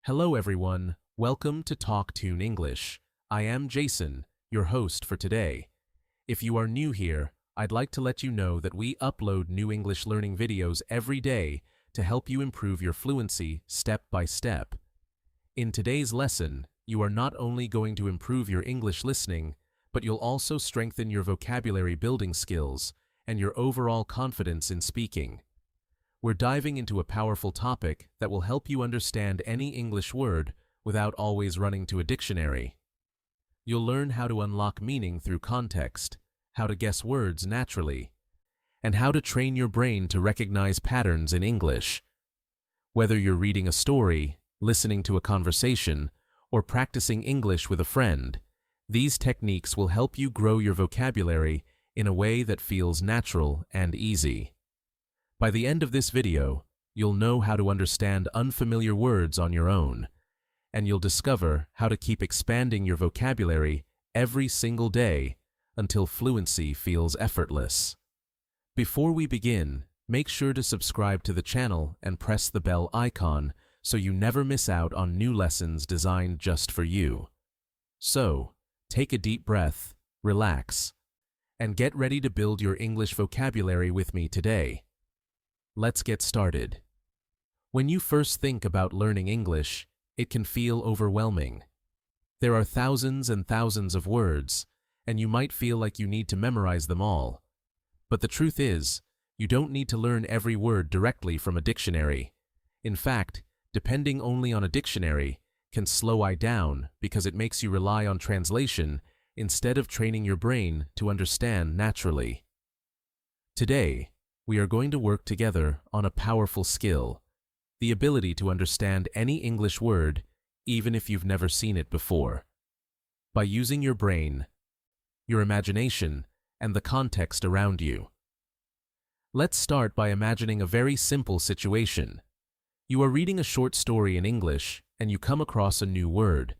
Hello everyone, welcome to TalkTune English. I am Jason, your host for today. If you are new here, I'd like to let you know that we upload new English learning videos every day to help you improve your fluency step by step. In today's lesson, you are not only going to improve your English listening, but you'll also strengthen your vocabulary building skills and your overall confidence in speaking. We're diving into a powerful topic that will help you understand any English word without always running to a dictionary. You'll learn how to unlock meaning through context, how to guess words naturally, and how to train your brain to recognize patterns in English. Whether you're reading a story, listening to a conversation, or practicing English with a friend, these techniques will help you grow your vocabulary in a way that feels natural and easy. By the end of this video, you'll know how to understand unfamiliar words on your own, and you'll discover how to keep expanding your vocabulary every single day until fluency feels effortless. Before we begin, make sure to subscribe to the channel and press the bell icon so you never miss out on new lessons designed just for you. So, take a deep breath, relax, and get ready to build your English vocabulary with me today. Let's get started. When you first think about learning English, it can feel overwhelming. There are thousands and thousands of words, and you might feel like you need to memorize them all. But the truth is, you don't need to learn every word directly from a dictionary. In fact, depending only on a dictionary can slow you down because it makes you rely on translation instead of training your brain to understand naturally. Today, we are going to work together on a powerful skill, the ability to understand any English word, even if you've never seen it before. By using your brain, your imagination, and the context around you. Let's start by imagining a very simple situation. You are reading a short story in English, and you come across a new word.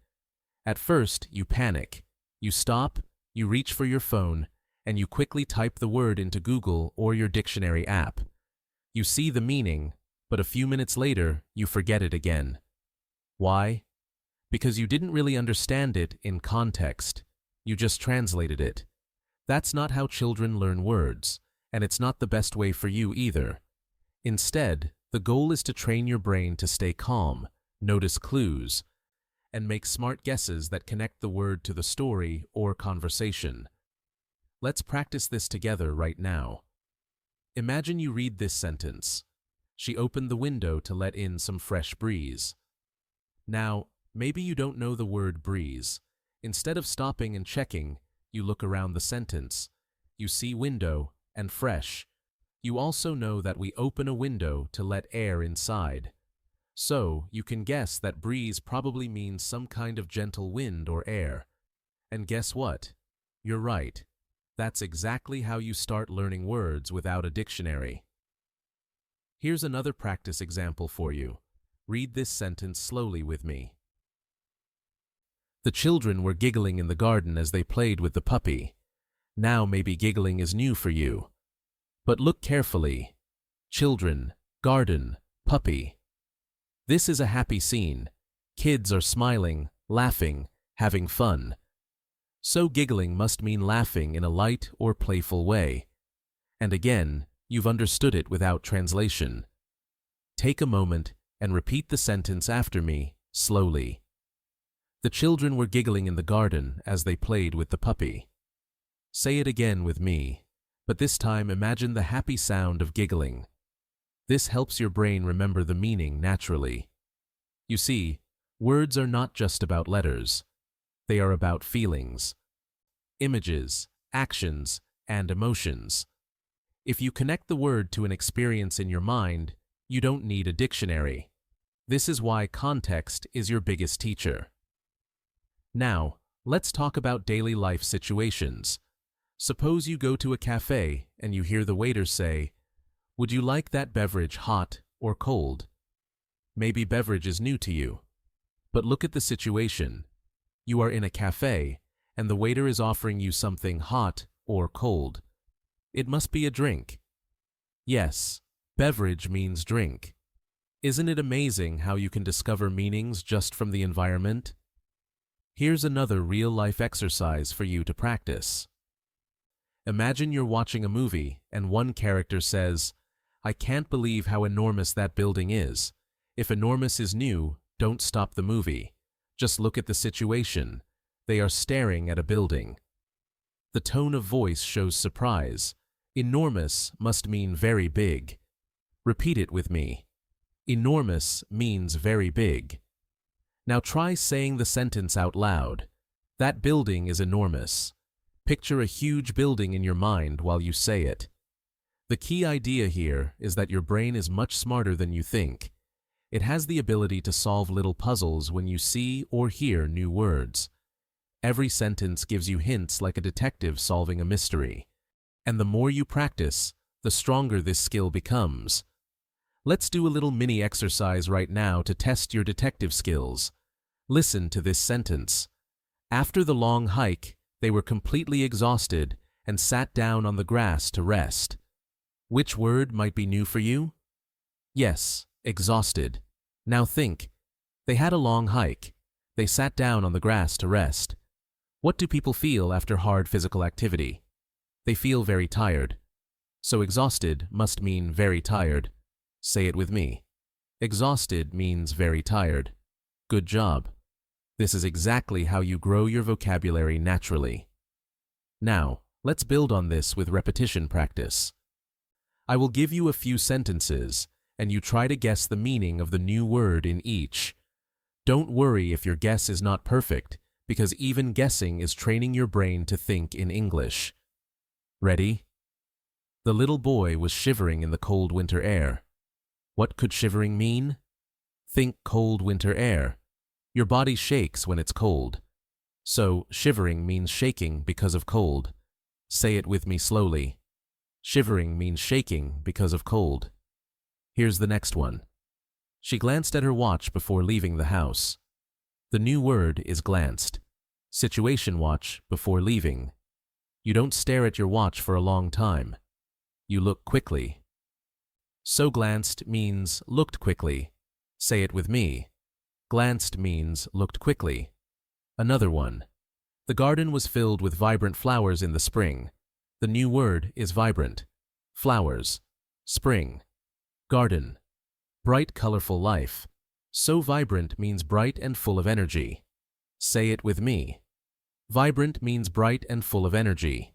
At first, you panic. You stop, you reach for your phone, and you quickly type the word into Google or your dictionary app. You see the meaning, but a few minutes later, you forget it again. Why? Because you didn't really understand it in context. You just translated it. That's not how children learn words, and it's not the best way for you either. Instead, the goal is to train your brain to stay calm, notice clues, and make smart guesses that connect the word to the story or conversation. Let's practice this together right now. Imagine you read this sentence. She opened the window to let in some fresh breeze. Now, maybe you don't know the word breeze. Instead of stopping and checking, you look around the sentence. You see window and fresh. You also know that we open a window to let air inside. So, you can guess that breeze probably means some kind of gentle wind or air. And guess what? You're right. That's exactly how you start learning words without a dictionary. Here's another practice example for you. Read this sentence slowly with me. The children were giggling in the garden as they played with the puppy. Now maybe giggling is new for you. But look carefully. Children, garden, puppy. This is a happy scene. Kids are smiling, laughing, having fun. So giggling must mean laughing in a light or playful way. And again, you've understood it without translation. Take a moment and repeat the sentence after me, slowly. The children were giggling in the garden as they played with the puppy. Say it again with me, but this time imagine the happy sound of giggling. This helps your brain remember the meaning naturally. You see, words are not just about letters. They are about feelings, images, actions, and emotions. If you connect the word to an experience in your mind, you don't need a dictionary. This is why context is your biggest teacher. Now, let's talk about daily life situations. Suppose you go to a cafe and you hear the waiter say, "Would you like that beverage hot or cold?" Maybe beverage is new to you. But look at the situation. You are in a cafe, and the waiter is offering you something hot or cold. It must be a drink. Yes, beverage means drink. Isn't it amazing how you can discover meanings just from the environment? Here's another real-life exercise for you to practice. Imagine you're watching a movie and one character says, "I can't believe how enormous that building is." If enormous is new, don't stop the movie. Just look at the situation. They are staring at a building. The tone of voice shows surprise. Enormous must mean very big. Repeat it with me. Enormous means very big. Now try saying the sentence out loud. That building is enormous. Picture a huge building in your mind while you say it. The key idea here is that your brain is much smarter than you think. It has the ability to solve little puzzles when you see or hear new words. Every sentence gives you hints like a detective solving a mystery. And the more you practice, the stronger this skill becomes. Let's do a little mini exercise right now to test your detective skills. Listen to this sentence. After the long hike, they were completely exhausted and sat down on the grass to rest. Which word might be new for you? Yes, exhausted. Now think. They had a long hike. They sat down on the grass to rest. What do people feel after hard physical activity? They feel very tired. So exhausted must mean very tired. Say it with me. Exhausted means very tired. Good job. This is exactly how you grow your vocabulary naturally. Now, let's build on this with repetition practice. I will give you a few sentences, and you try to guess the meaning of the new word in each. Don't worry if your guess is not perfect, because even guessing is training your brain to think in English. Ready? The little boy was shivering in the cold winter air. What could shivering mean? Think cold winter air. Your body shakes when it's cold. So, shivering means shaking because of cold. Say it with me slowly. Shivering means shaking because of cold. Here's the next one. She glanced at her watch before leaving the house. The new word is glanced. Situation watch before leaving. You don't stare at your watch for a long time. You look quickly. So glanced means looked quickly. Say it with me. Glanced means looked quickly. Another one. The garden was filled with vibrant flowers in the spring. The new word is vibrant. Flowers. Spring. Garden. Bright, colorful life. So vibrant means bright and full of energy. Say it with me. Vibrant means bright and full of energy.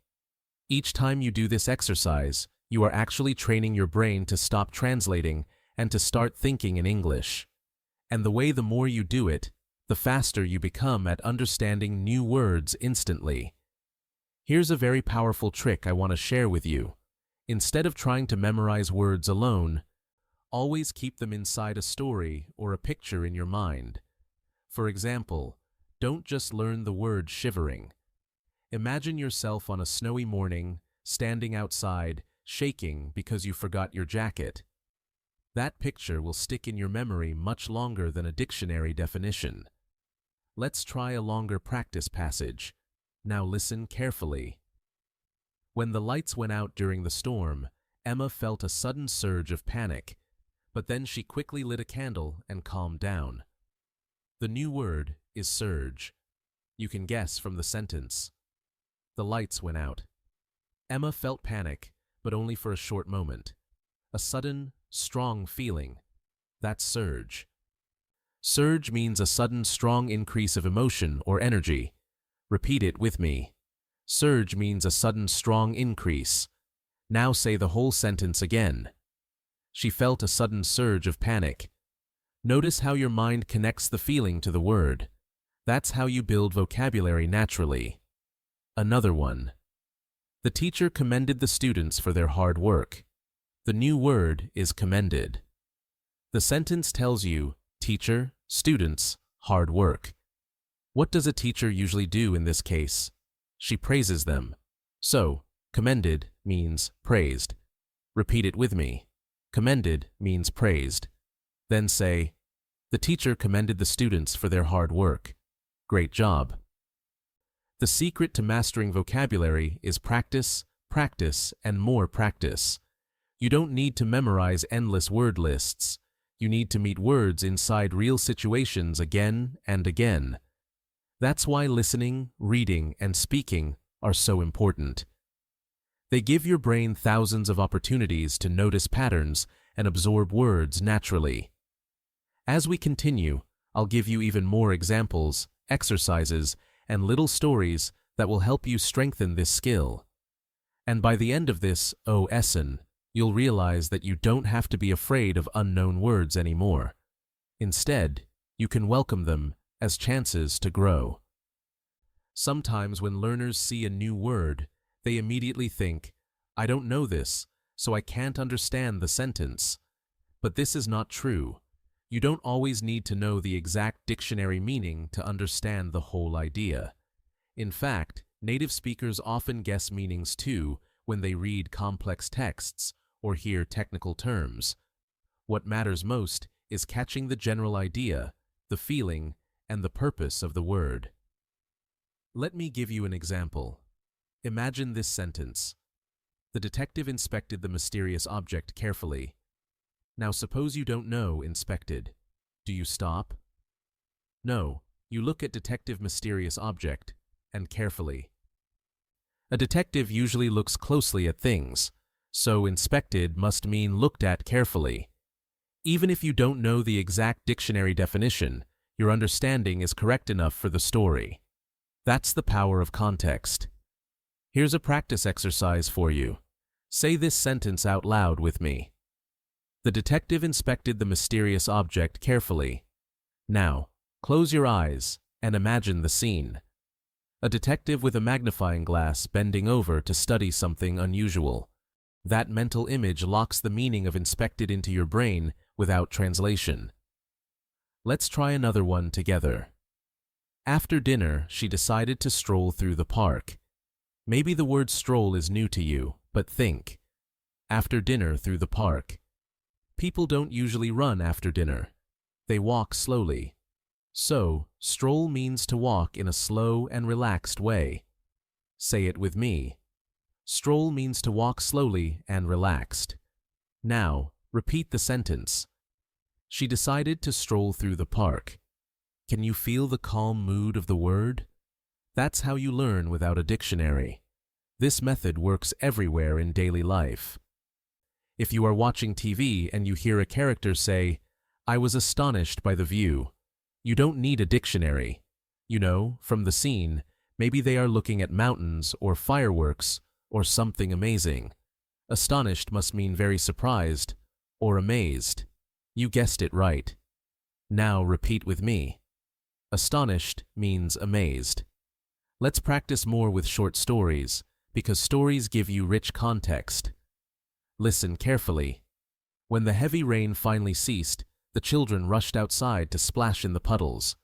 Each time you do this exercise, you are actually training your brain to stop translating and to start thinking in English. And the more you do it, the faster you become at understanding new words instantly. Here's a very powerful trick I want to share with you. Instead of trying to memorize words alone, always keep them inside a story or a picture in your mind. For example, don't just learn the word shivering. Imagine yourself on a snowy morning, standing outside, shaking because you forgot your jacket. That picture will stick in your memory much longer than a dictionary definition. Let's try a longer practice passage. Now listen carefully. When the lights went out during the storm, Emma felt a sudden surge of panic, but then she quickly lit a candle and calmed down. The new word is surge. You can guess from the sentence. The lights went out. Emma felt panic, but only for a short moment. A sudden, strong feeling. That's surge. Surge means a sudden, strong increase of emotion or energy. Repeat it with me. Surge means a sudden, strong increase. Now say the whole sentence again. She felt a sudden surge of panic. Notice how your mind connects the feeling to the word. That's how you build vocabulary naturally. Another one. The teacher commended the students for their hard work. The new word is commended. The sentence tells you, teacher, students, hard work. What does a teacher usually do in this case? She praises them. So, commended means praised. Repeat it with me. Commended means praised. Then say, the teacher commended the students for their hard work. Great job. The secret to mastering vocabulary is practice, practice, and more practice. You don't need to memorize endless word lists. You need to meet words inside real situations again and again. That's why listening, reading, and speaking are so important. They give your brain thousands of opportunities to notice patterns and absorb words naturally. As we continue, I'll give you even more examples, exercises, and little stories that will help you strengthen this skill. And by the end of this lesson, you'll realize that you don't have to be afraid of unknown words anymore. Instead, you can welcome them as chances to grow. Sometimes when learners see a new word, they immediately think, "I don't know this, so I can't understand the sentence." But this is not true. You don't always need to know the exact dictionary meaning to understand the whole idea. In fact, native speakers often guess meanings too when they read complex texts or hear technical terms. What matters most is catching the general idea, the feeling, and the purpose of the word. Let me give you an example. Imagine this sentence. The detective inspected the mysterious object carefully. Now suppose you don't know inspected. Do you stop? No, you look at detective mysterious object and carefully. A detective usually looks closely at things, so inspected must mean looked at carefully. Even if you don't know the exact dictionary definition, your understanding is correct enough for the story. That's the power of context. Here's a practice exercise for you. Say this sentence out loud with me. The detective inspected the mysterious object carefully. Now, close your eyes and imagine the scene. A detective with a magnifying glass bending over to study something unusual. That mental image locks the meaning of inspected into your brain without translation. Let's try another one together. After dinner, she decided to stroll through the park. Maybe the word stroll is new to you, but think. After dinner through the park. People don't usually run after dinner. They walk slowly. So, stroll means to walk in a slow and relaxed way. Say it with me. Stroll means to walk slowly and relaxed. Now, repeat the sentence. She decided to stroll through the park. Can you feel the calm mood of the word? That's how you learn without a dictionary. This method works everywhere in daily life. If you are watching TV and you hear a character say, "I was astonished by the view," you don't need a dictionary. You know, from the scene, maybe they are looking at mountains or fireworks or something amazing. Astonished must mean very surprised or amazed. You guessed it right. Now repeat with me. Astonished means amazed. Let's practice more with short stories, because stories give you rich context. Listen carefully. When the heavy rain finally ceased, the children rushed outside to splash in the puddles.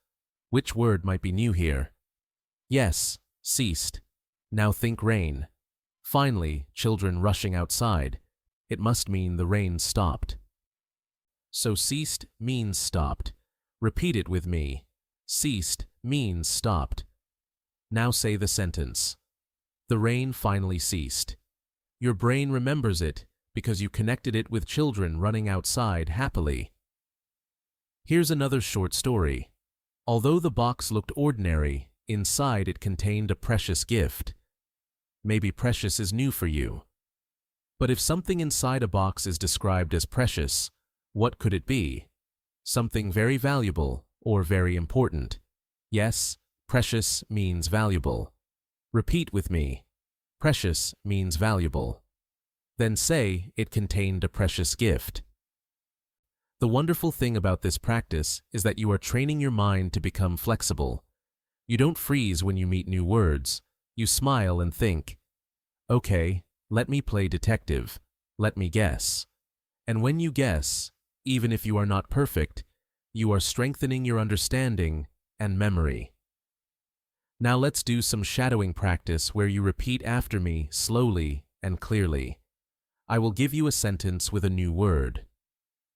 Which word might be new here? Yes, ceased. Now think rain. Finally, children rushing outside. It must mean the rain stopped. So ceased means stopped. Repeat it with me. Ceased means stopped. Now say the sentence. The rain finally ceased. Your brain remembers it because you connected it with children running outside happily. Here's another short story. Although the box looked ordinary, inside it contained a precious gift. Maybe precious is new for you. But if something inside a box is described as precious, what could it be? Something very valuable or very important. Yes, precious means valuable. Repeat with me. Precious means valuable. Then say it contained a precious gift. The wonderful thing about this practice is that you are training your mind to become flexible. You don't freeze when you meet new words. You smile and think, "Okay, let me play detective. Let me guess." And when you guess, even if you are not perfect, you are strengthening your understanding and memory. Now let's do some shadowing practice where you repeat after me slowly and clearly. I will give you a sentence with a new word.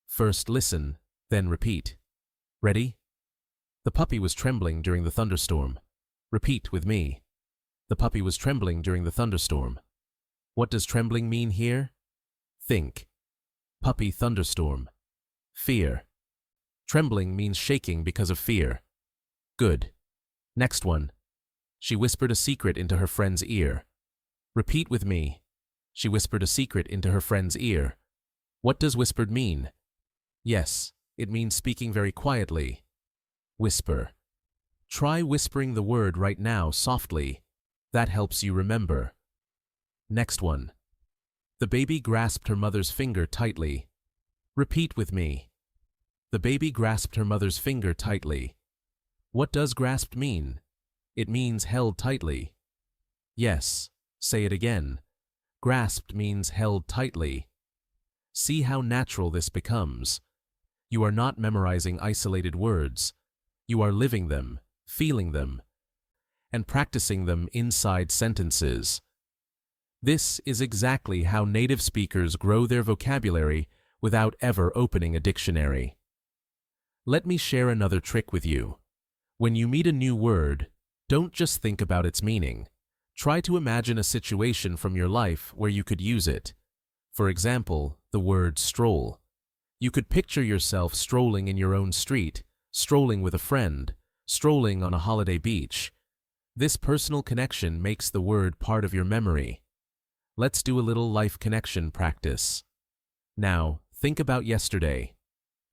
First listen, then repeat. Ready? The puppy was trembling during the thunderstorm. Repeat with me. The puppy was trembling during the thunderstorm. What does trembling mean here? Think. Puppy thunderstorm. Fear. Trembling means shaking because of fear. Good. Next one. She whispered a secret into her friend's ear. Repeat with me. She whispered a secret into her friend's ear. What does whispered mean? Yes, it means speaking very quietly. Whisper. Try whispering the word right now softly. That helps you remember. Next one. The baby grasped her mother's finger tightly. Repeat with me. The baby grasped her mother's finger tightly. What does grasped mean? It means held tightly. Yes, say it again. Grasped means held tightly. See how natural this becomes. You are not memorizing isolated words. You are living them, feeling them, and practicing them inside sentences. This is exactly how native speakers grow their vocabulary without ever opening a dictionary. Let me share another trick with you. When you meet a new word, don't just think about its meaning. Try to imagine a situation from your life where you could use it. For example, the word stroll. You could picture yourself strolling in your own street, strolling with a friend, strolling on a holiday beach. This personal connection makes the word part of your memory. Let's do a little life connection practice. Now, think about yesterday.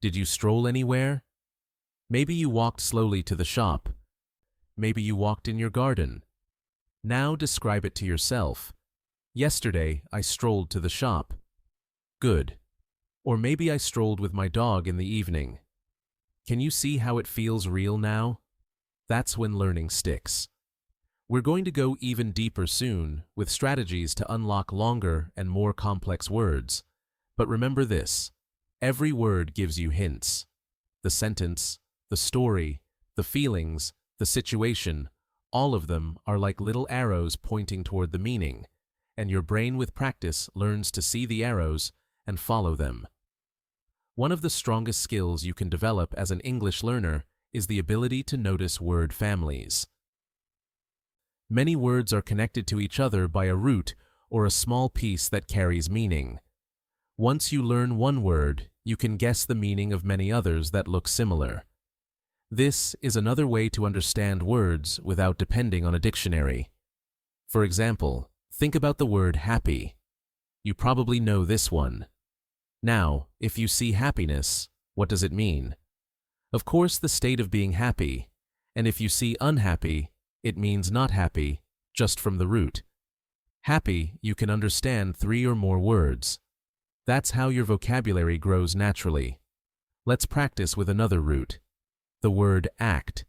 Did you stroll anywhere? Maybe you walked slowly to the shop. Maybe you walked in your garden. Now describe it to yourself. Yesterday, I strolled to the shop. Good. Or maybe I strolled with my dog in the evening. Can you see how it feels real now? That's when learning sticks. We're going to go even deeper soon with strategies to unlock longer and more complex words. But remember this, every word gives you hints. The sentence, the story, the feelings, the situation, all of them are like little arrows pointing toward the meaning, and your brain with practice learns to see the arrows and follow them. One of the strongest skills you can develop as an English learner is the ability to notice word families. Many words are connected to each other by a root or a small piece that carries meaning. Once you learn one word, you can guess the meaning of many others that look similar. This is another way to understand words without depending on a dictionary. For example, think about the word happy. You probably know this one. Now, if you see happiness, what does it mean? Of course, the state of being happy. And if you see unhappy, it means not happy, just from the root. Happy, you can understand 3 or more words. That's how your vocabulary grows naturally. Let's practice with another root. The word act.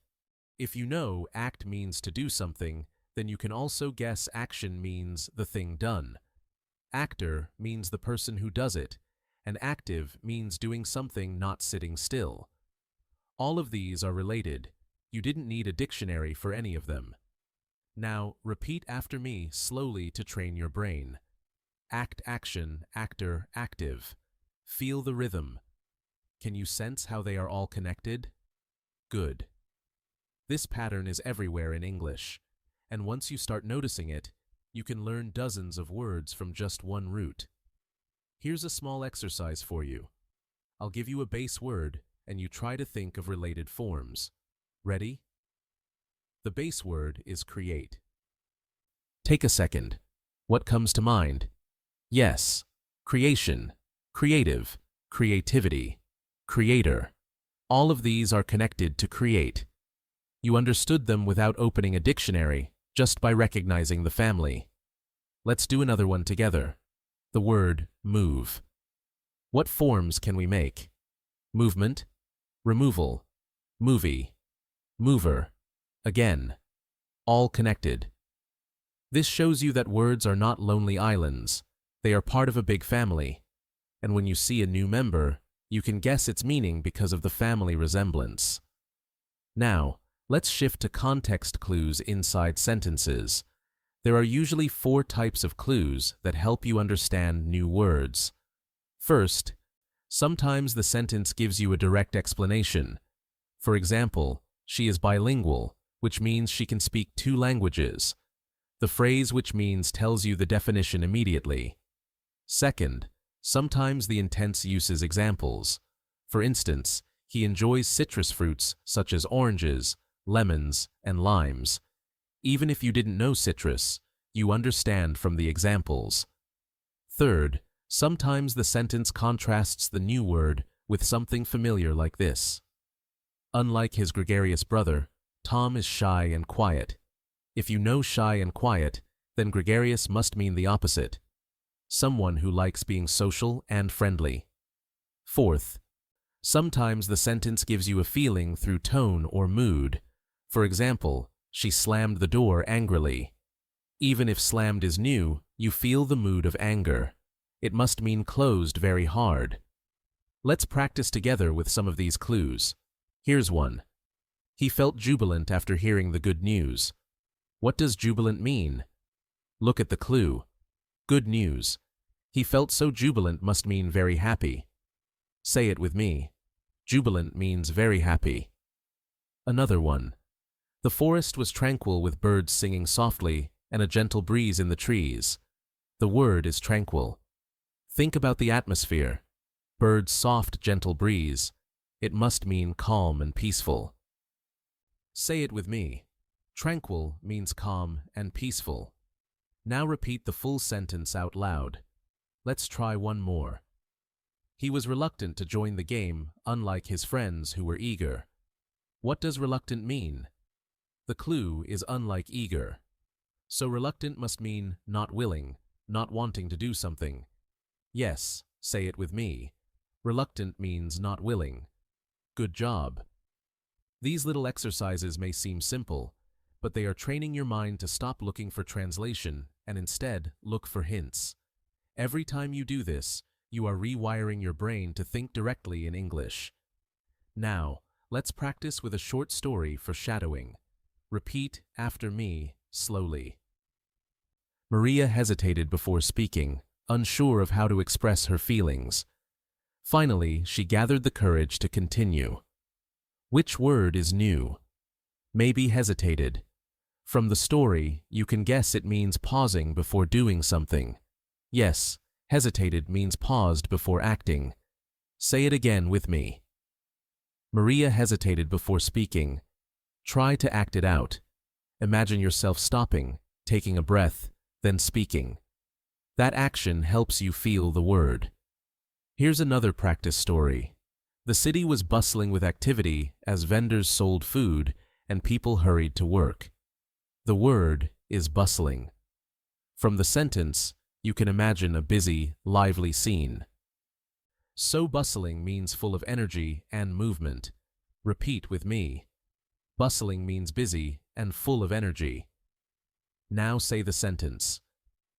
If you know act means to do something, then you can also guess action means the thing done. Actor means the person who does it, and active means doing something not sitting still. All of these are related. You didn't need a dictionary for any of them. Now, repeat after me slowly to train your brain. Act, action, actor, active. Feel the rhythm. Can you sense how they are all connected? Good. This pattern is everywhere in English, and once you start noticing it, you can learn dozens of words from just one root. Here's a small exercise for you. I'll give you a base word, and you try to think of related forms. Ready? The base word is create. Take a second. What comes to mind? Yes, creation, creative, creativity, creator. All of these are connected to create. You understood them without opening a dictionary, just by recognizing the family. Let's do another one together. The word move. What forms can we make? Movement, removal, movie, mover, again, all connected. This shows you that words are not lonely islands. They are part of a big family. And when you see a new member, you can guess its meaning because of the family resemblance. Now, let's shift to context clues inside sentences. There are usually 4 types of clues that help you understand new words. First, sometimes the sentence gives you a direct explanation. For example, she is bilingual, which means she can speak 2 languages. The phrase which means tells you the definition immediately. Second, sometimes the intense uses examples. For instance, He enjoys citrus fruits such as oranges, lemons, and limes. Even if you didn't know citrus, you understand from the examples. Third, sometimes the sentence contrasts the new word with something familiar like this. Unlike his gregarious brother, Tom is shy and quiet. If you know shy and quiet, then gregarious must mean the opposite. Someone who likes being social and friendly. Fourth, sometimes the sentence gives you a feeling through tone or mood. For example, she slammed the door angrily. Even if slammed is new, you feel the mood of anger. It must mean closed very hard. Let's practice together with some of these clues. Here's one. He felt jubilant after hearing the good news. What does jubilant mean? Look at the clue. Good news. He felt so jubilant must mean very happy. Say it with me. Jubilant means very happy. Another one. The forest was tranquil with birds singing softly and a gentle breeze in the trees. The word is tranquil. Think about the atmosphere. Birds' soft, gentle breeze. It must mean calm and peaceful. Say it with me. Tranquil means calm and peaceful. Now repeat the full sentence out loud. Let's try one more. He was reluctant to join the game, unlike his friends who were eager. What does reluctant mean? The clue is unlike eager. So reluctant must mean not willing, not wanting to do something. Yes, say it with me. Reluctant means not willing. Good job. These little exercises may seem simple, but they are training your mind to stop looking for translation and instead look for hints. Every time you do this, you are rewiring your brain to think directly in English. Now, let's practice with a short story for shadowing. Repeat after me slowly. Maria hesitated before speaking, unsure of how to express her feelings. Finally, she gathered the courage to continue. Which word is new? Maybe hesitated. From the story, you can guess it means pausing before doing something. Yes, hesitated means paused before acting. Say it again with me. Maria hesitated before speaking. Try to act it out. Imagine yourself stopping, taking a breath, then speaking. That action helps you feel the word. Here's another practice story. The city was bustling with activity as vendors sold food and people hurried to work. The word is bustling. From the sentence, you can imagine a busy, lively scene. So bustling means full of energy and movement. Repeat with me. Bustling means busy and full of energy. Now say the sentence.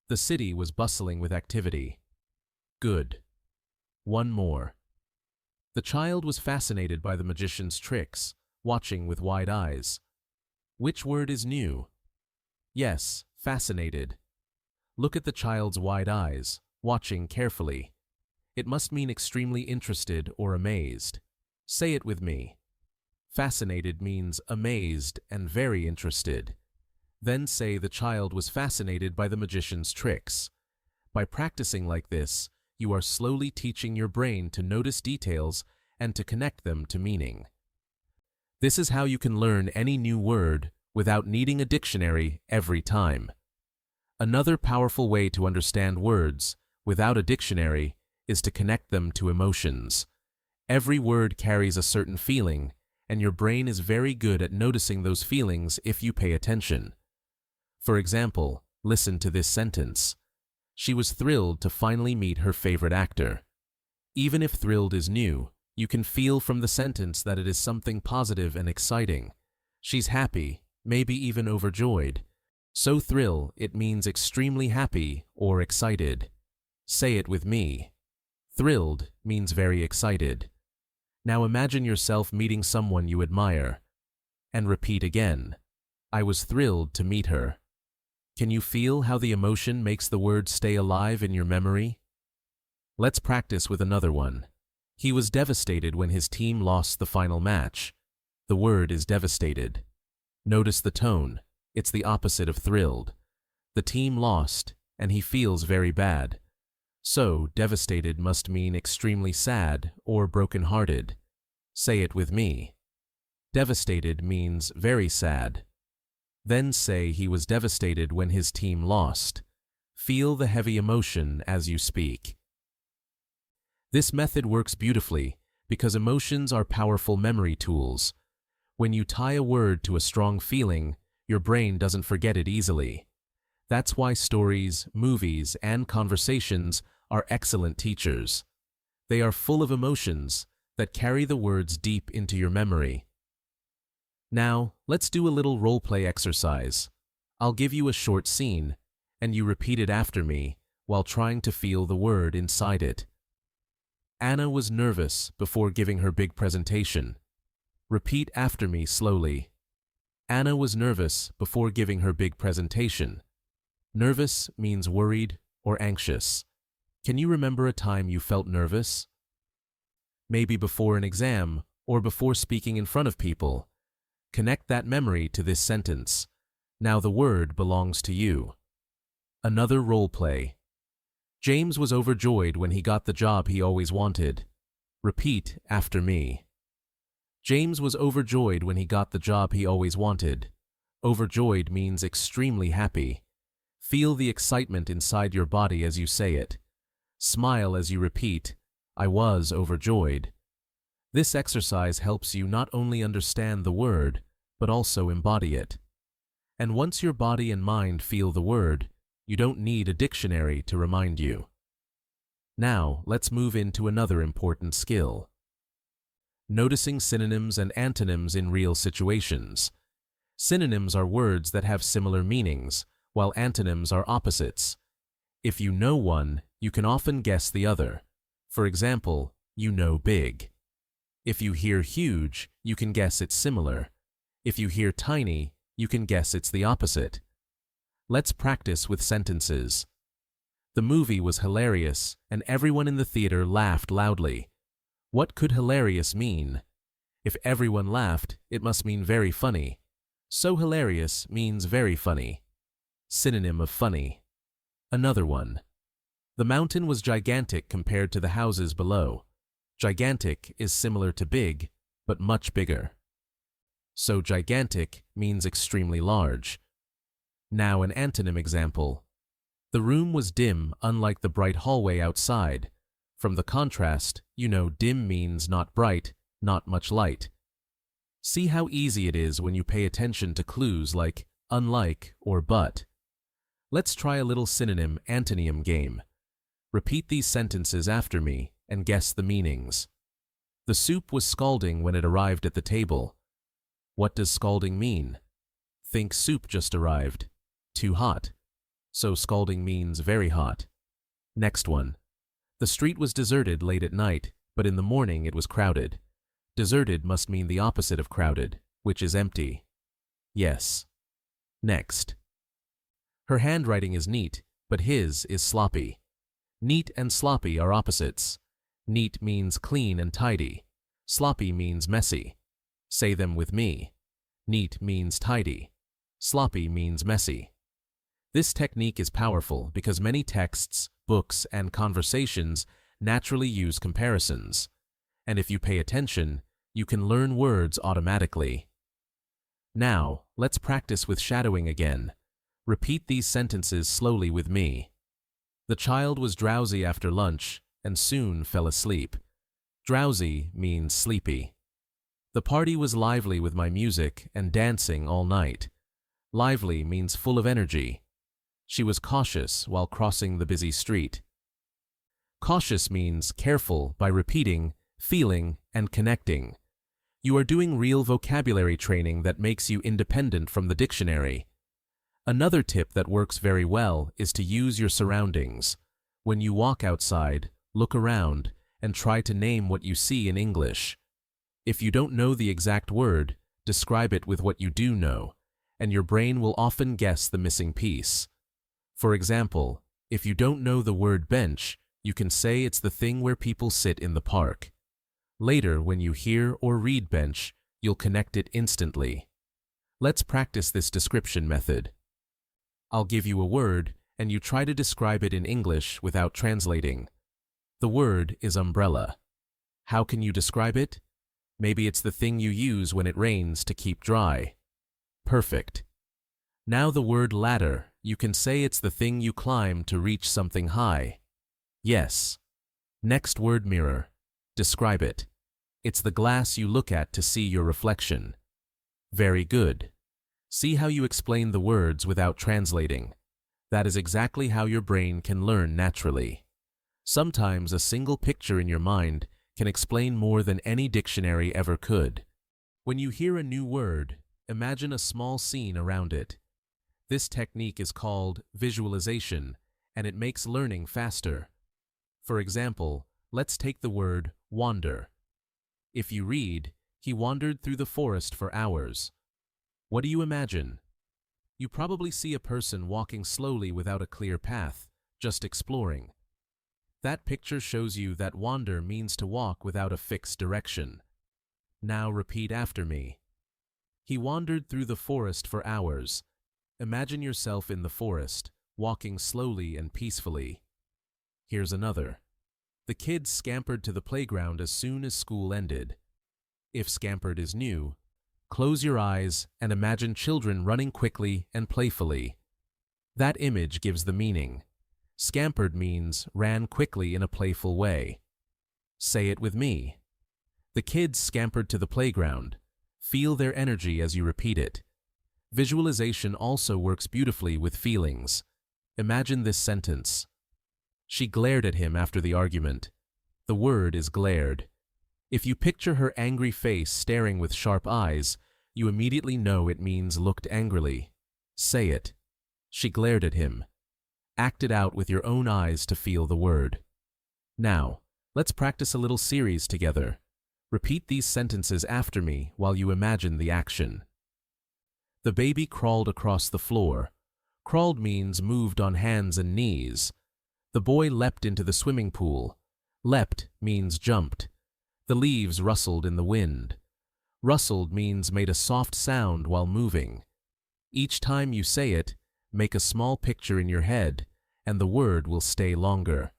The city was bustling with activity. Good. One more. The child was fascinated by the magician's tricks, watching with wide eyes. Which word is new? Yes, fascinated. Look at the child's wide eyes, watching carefully. It must mean extremely interested or amazed. Say it with me. Fascinated means amazed and very interested. Then say the child was fascinated by the magician's tricks. By practicing like this, you are slowly teaching your brain to notice details and to connect them to meaning. This is how you can learn any new word without needing a dictionary every time. Another powerful way to understand words without a dictionary is to connect them to emotions. Every word carries a certain feeling, and your brain is very good at noticing those feelings if you pay attention. For example, listen to this sentence. She was thrilled to finally meet her favorite actor. Even if thrilled is new, you can feel from the sentence that it is something positive and exciting. She's happy, maybe even overjoyed. So thrill, it means extremely happy or excited. Say it with me. Thrilled means very excited. Now imagine yourself meeting someone you admire. And repeat again. I was thrilled to meet her. Can you feel how the emotion makes the word stay alive in your memory? Let's practice with another one. He was devastated when his team lost the final match. The word is devastated. Notice the tone. It's the opposite of thrilled. The team lost, and he feels very bad. So, devastated must mean extremely sad or broken-hearted. Say it with me. Devastated means very sad. Then say he was devastated when his team lost. Feel the heavy emotion as you speak. This method works beautifully because emotions are powerful memory tools. When you tie a word to a strong feeling, your brain doesn't forget it easily. That's why stories, movies, and conversations are excellent teachers. They are full of emotions that carry the words deep into your memory. Now, let's do a little role-play exercise. I'll give you a short scene, and you repeat it after me while trying to feel the word inside it. Anna was nervous before giving her big presentation. Repeat after me slowly. Anna was nervous before giving her big presentation. Nervous means worried or anxious. Can you remember a time you felt nervous? Maybe before an exam or before speaking in front of people. Connect that memory to this sentence. Now the word belongs to you. Another role play. James was overjoyed when he got the job he always wanted. Repeat after me. James was overjoyed when he got the job he always wanted. Overjoyed means extremely happy. Feel the excitement inside your body as you say it. Smile as you repeat, I was overjoyed. This exercise helps you not only understand the word, but also embody it. And once your body and mind feel the word, you don't need a dictionary to remind you. Now, let's move into another important skill. Noticing synonyms and antonyms in real situations. Synonyms are words that have similar meanings, while antonyms are opposites. If you know one, you can often guess the other. For example, you know big. If you hear huge, you can guess it's similar. If you hear tiny, you can guess it's the opposite. Let's practice with sentences. The movie was hilarious, and everyone in the theater laughed loudly. What could hilarious mean? If everyone laughed, it must mean very funny. So hilarious means very funny. Synonym of funny. Another one. The mountain was gigantic compared to the houses below. Gigantic is similar to big, but much bigger. So gigantic means extremely large. Now an antonym example. The room was dim, unlike the bright hallway outside. From the contrast, you know dim means not bright, not much light. See how easy it is when you pay attention to clues like unlike or but. Let's try a little synonym-antonym game. Repeat these sentences after me and guess the meanings. The soup was scalding when it arrived at the table. What does scalding mean? Think soup just arrived. Too hot. So scalding means very hot. Next one. The street was deserted late at night, but in the morning it was crowded. Deserted must mean the opposite of crowded, which is empty. Yes. Next. Her handwriting is neat, but his is sloppy. Neat and sloppy are opposites. Neat means clean and tidy. Sloppy means messy. Say them with me. Neat means tidy. Sloppy means messy. This technique is powerful because many texts, books, and conversations naturally use comparisons. And if you pay attention, you can learn words automatically. Now, let's practice with shadowing again. Repeat these sentences slowly with me. The child was drowsy after lunch and soon fell asleep. Drowsy means sleepy. The party was lively with my music and dancing all night. Lively means full of energy. She was cautious while crossing the busy street. Cautious means careful by repeating, feeling, and connecting. You are doing real vocabulary training that makes you independent from the dictionary. Another tip that works very well is to use your surroundings. When you walk outside, look around and try to name what you see in English. If you don't know the exact word, describe it with what you do know, and your brain will often guess the missing piece. For example, if you don't know the word bench, you can say it's the thing where people sit in the park. Later, when you hear or read bench, you'll connect it instantly. Let's practice this description method. I'll give you a word, and you try to describe it in English without translating. The word is umbrella. How can you describe it? Maybe it's the thing you use when it rains to keep dry. Perfect. Now the word ladder, you can say it's the thing you climb to reach something high. Yes. Next word mirror. Describe it. It's the glass you look at to see your reflection. Very good. See how you explain the words without translating. That is exactly how your brain can learn naturally. Sometimes a single picture in your mind can explain more than any dictionary ever could. When you hear a new word, imagine a small scene around it. This technique is called visualization, and it makes learning faster. For example, let's take the word wander. If you read, he wandered through the forest for hours. What do you imagine? You probably see a person walking slowly without a clear path, just exploring. That picture shows you that wander means to walk without a fixed direction. Now repeat after me. He wandered through the forest for hours. Imagine yourself in the forest, walking slowly and peacefully. Here's another. The kids scampered to the playground as soon as school ended. If scampered is new, close your eyes and imagine children running quickly and playfully. That image gives the meaning. Scampered means ran quickly in a playful way. Say it with me. The kids scampered to the playground. Feel their energy as you repeat it. Visualization also works beautifully with feelings. Imagine this sentence. She glared at him after the argument. The word is glared. If you picture her angry face staring with sharp eyes, you immediately know it means looked angrily. Say it. She glared at him. Act it out with your own eyes to feel the word. Now, let's practice a little series together. Repeat these sentences after me while you imagine the action. The baby crawled across the floor. Crawled means moved on hands and knees. The boy leapt into the swimming pool. Leapt means jumped. The leaves rustled in the wind. Rustled means made a soft sound while moving. Each time you say it, make a small picture in your head, and the word will stay longer.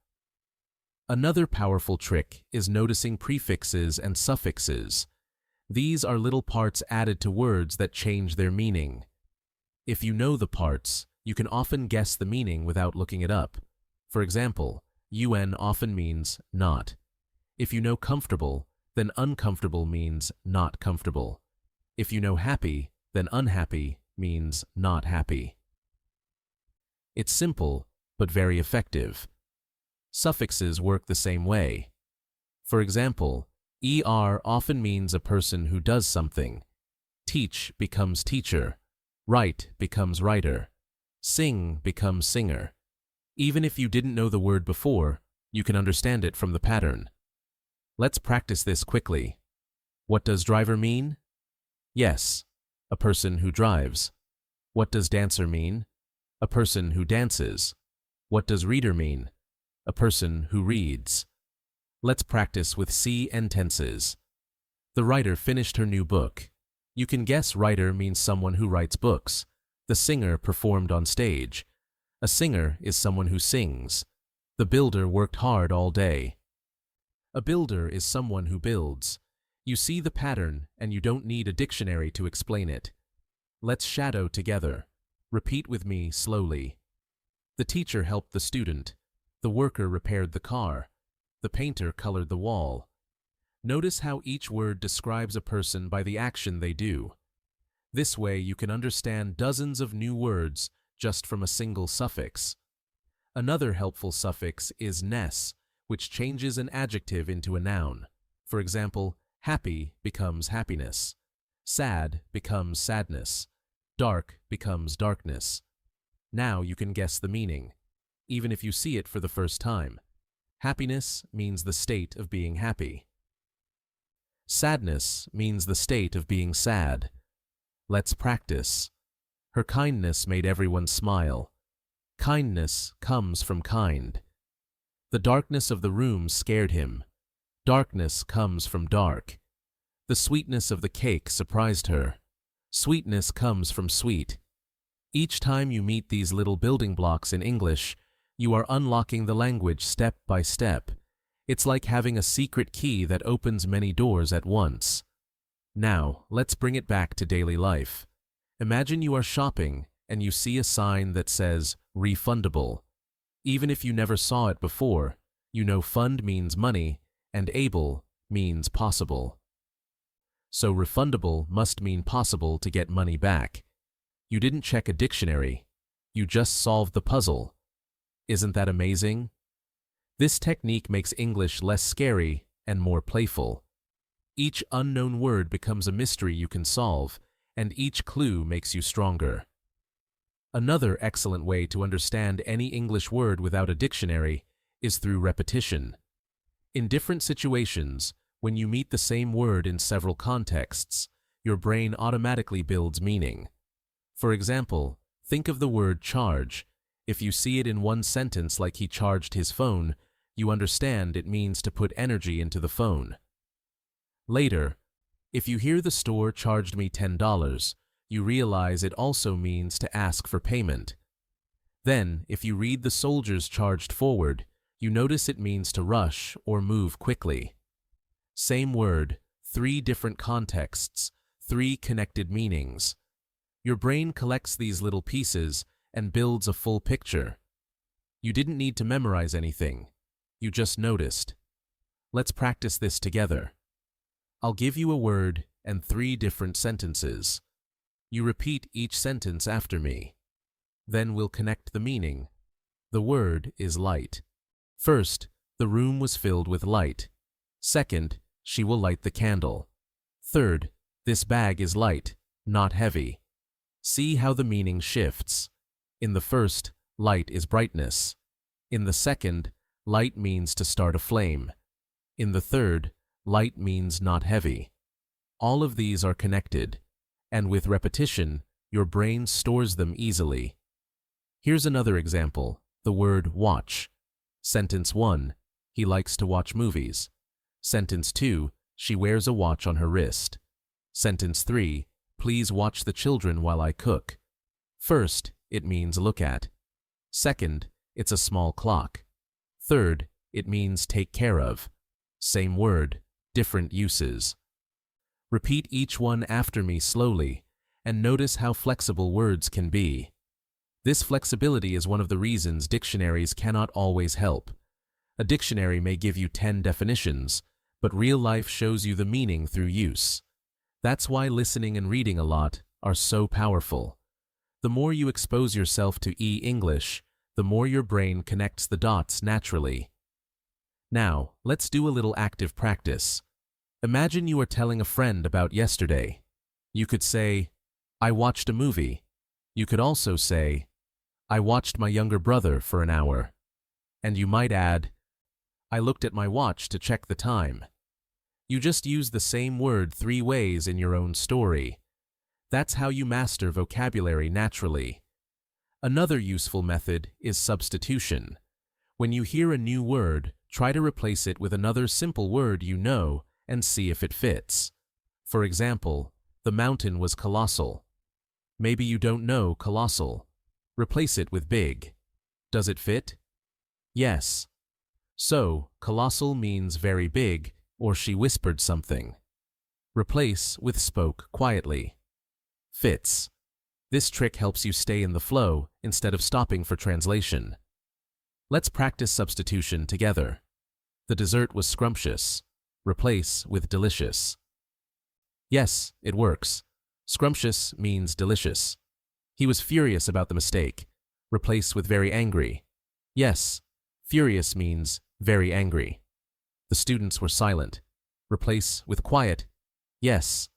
Another powerful trick is noticing prefixes and suffixes. These are little parts added to words that change their meaning. If you know the parts, you can often guess the meaning without looking it up. For example, UN often means not. If you know comfortable, then uncomfortable means not comfortable. If you know happy, then unhappy means not happy. It's simple, but very effective. Suffixes work the same way. For example, ER often means a person who does something. Teach becomes teacher. Write becomes writer. Sing becomes singer. Even if you didn't know the word before, you can understand it from the pattern. Let's practice this quickly. What does driver mean? Yes, a person who drives. What does dancer mean? A person who dances. What does reader mean? A person who reads. Let's practice with C and tenses. The writer finished her new book. You can guess writer means someone who writes books. The singer performed on stage. A singer is someone who sings. The builder worked hard all day. A builder is someone who builds. You see the pattern and you don't need a dictionary to explain it. Let's shadow together. Repeat with me slowly. The teacher helped the student. The worker repaired the car. The painter colored the wall. Notice how each word describes a person by the action they do. This way you can understand dozens of new words just from a single suffix. Another helpful suffix is ness, which changes an adjective into a noun. For example, happy becomes happiness. Sad becomes sadness. Dark becomes darkness. Now you can guess the meaning, even if you see it for the first time. Happiness means the state of being happy. Sadness means the state of being sad. Let's practice. Her kindness made everyone smile. Kindness comes from kind. The darkness of the room scared him. Darkness comes from dark. The sweetness of the cake surprised her. Sweetness comes from sweet. Each time you meet these little building blocks in English, you are unlocking the language step by step. It's like having a secret key that opens many doors at once. Now, let's bring it back to daily life. Imagine you are shopping and you see a sign that says refundable. Even if you never saw it before, you know fund means money and able means possible. So refundable must mean possible to get money back. You didn't check a dictionary. You just solved the puzzle. Isn't that amazing? This technique makes English less scary and more playful. Each unknown word becomes a mystery you can solve, and each clue makes you stronger. Another excellent way to understand any English word without a dictionary is through repetition. In different situations, when you meet the same word in several contexts, your brain automatically builds meaning. For example, think of the word charge. If you see it in one sentence like he charged his phone, you understand it means to put energy into the phone. Later, if you hear the store charged me $10, you realize it also means to ask for payment. Then, if you read the soldiers charged forward, you notice it means to rush or move quickly. Same word, 3 different contexts, 3 connected meanings. Your brain collects these little pieces and builds a full picture. You didn't need to memorize anything. You just noticed. Let's practice this together. I'll give you a word and 3 different sentences. You repeat each sentence after me. Then we'll connect the meaning. The word is light. First, the room was filled with light. Second, she will light the candle. Third, this bag is light, not heavy. See how the meaning shifts. In the first, light is brightness. In the second, light means to start a flame. In the third, light means not heavy. All of these are connected, and with repetition, your brain stores them easily. Here's another example, the word watch. Sentence 1, he likes to watch movies. Sentence 2, she wears a watch on her wrist. Sentence 3, please watch the children while I cook. First, it means look at. Second, it's a small clock. Third, it means take care of. Same word, different uses. Repeat each one after me slowly, and notice how flexible words can be. This flexibility is one of the reasons dictionaries cannot always help. A dictionary may give you 10 definitions, but real life shows you the meaning through use. That's why listening and reading a lot are so powerful. The more you expose yourself to e-English, the more your brain connects the dots naturally. Now, let's do a little active practice. Imagine you are telling a friend about yesterday. You could say, I watched a movie. You could also say, I watched my younger brother for an hour. And you might add, I looked at my watch to check the time. You just use the same word 3 ways in your own story. That's how you master vocabulary naturally. Another useful method is substitution. When you hear a new word, try to replace it with another simple word you know and see if it fits. For example, the mountain was colossal. Maybe you don't know colossal. Replace it with big. Does it fit? Yes. So, colossal means very big, or she whispered something. Replace with spoke quietly. Fits. This trick helps you stay in the flow instead of stopping for translation. Let's practice substitution together. The dessert was scrumptious. Replace with delicious. Yes, it works. Scrumptious means delicious. He was furious about the mistake. Replace with very angry. Yes, furious means very angry. The students were silent. Replace with quiet. Yes,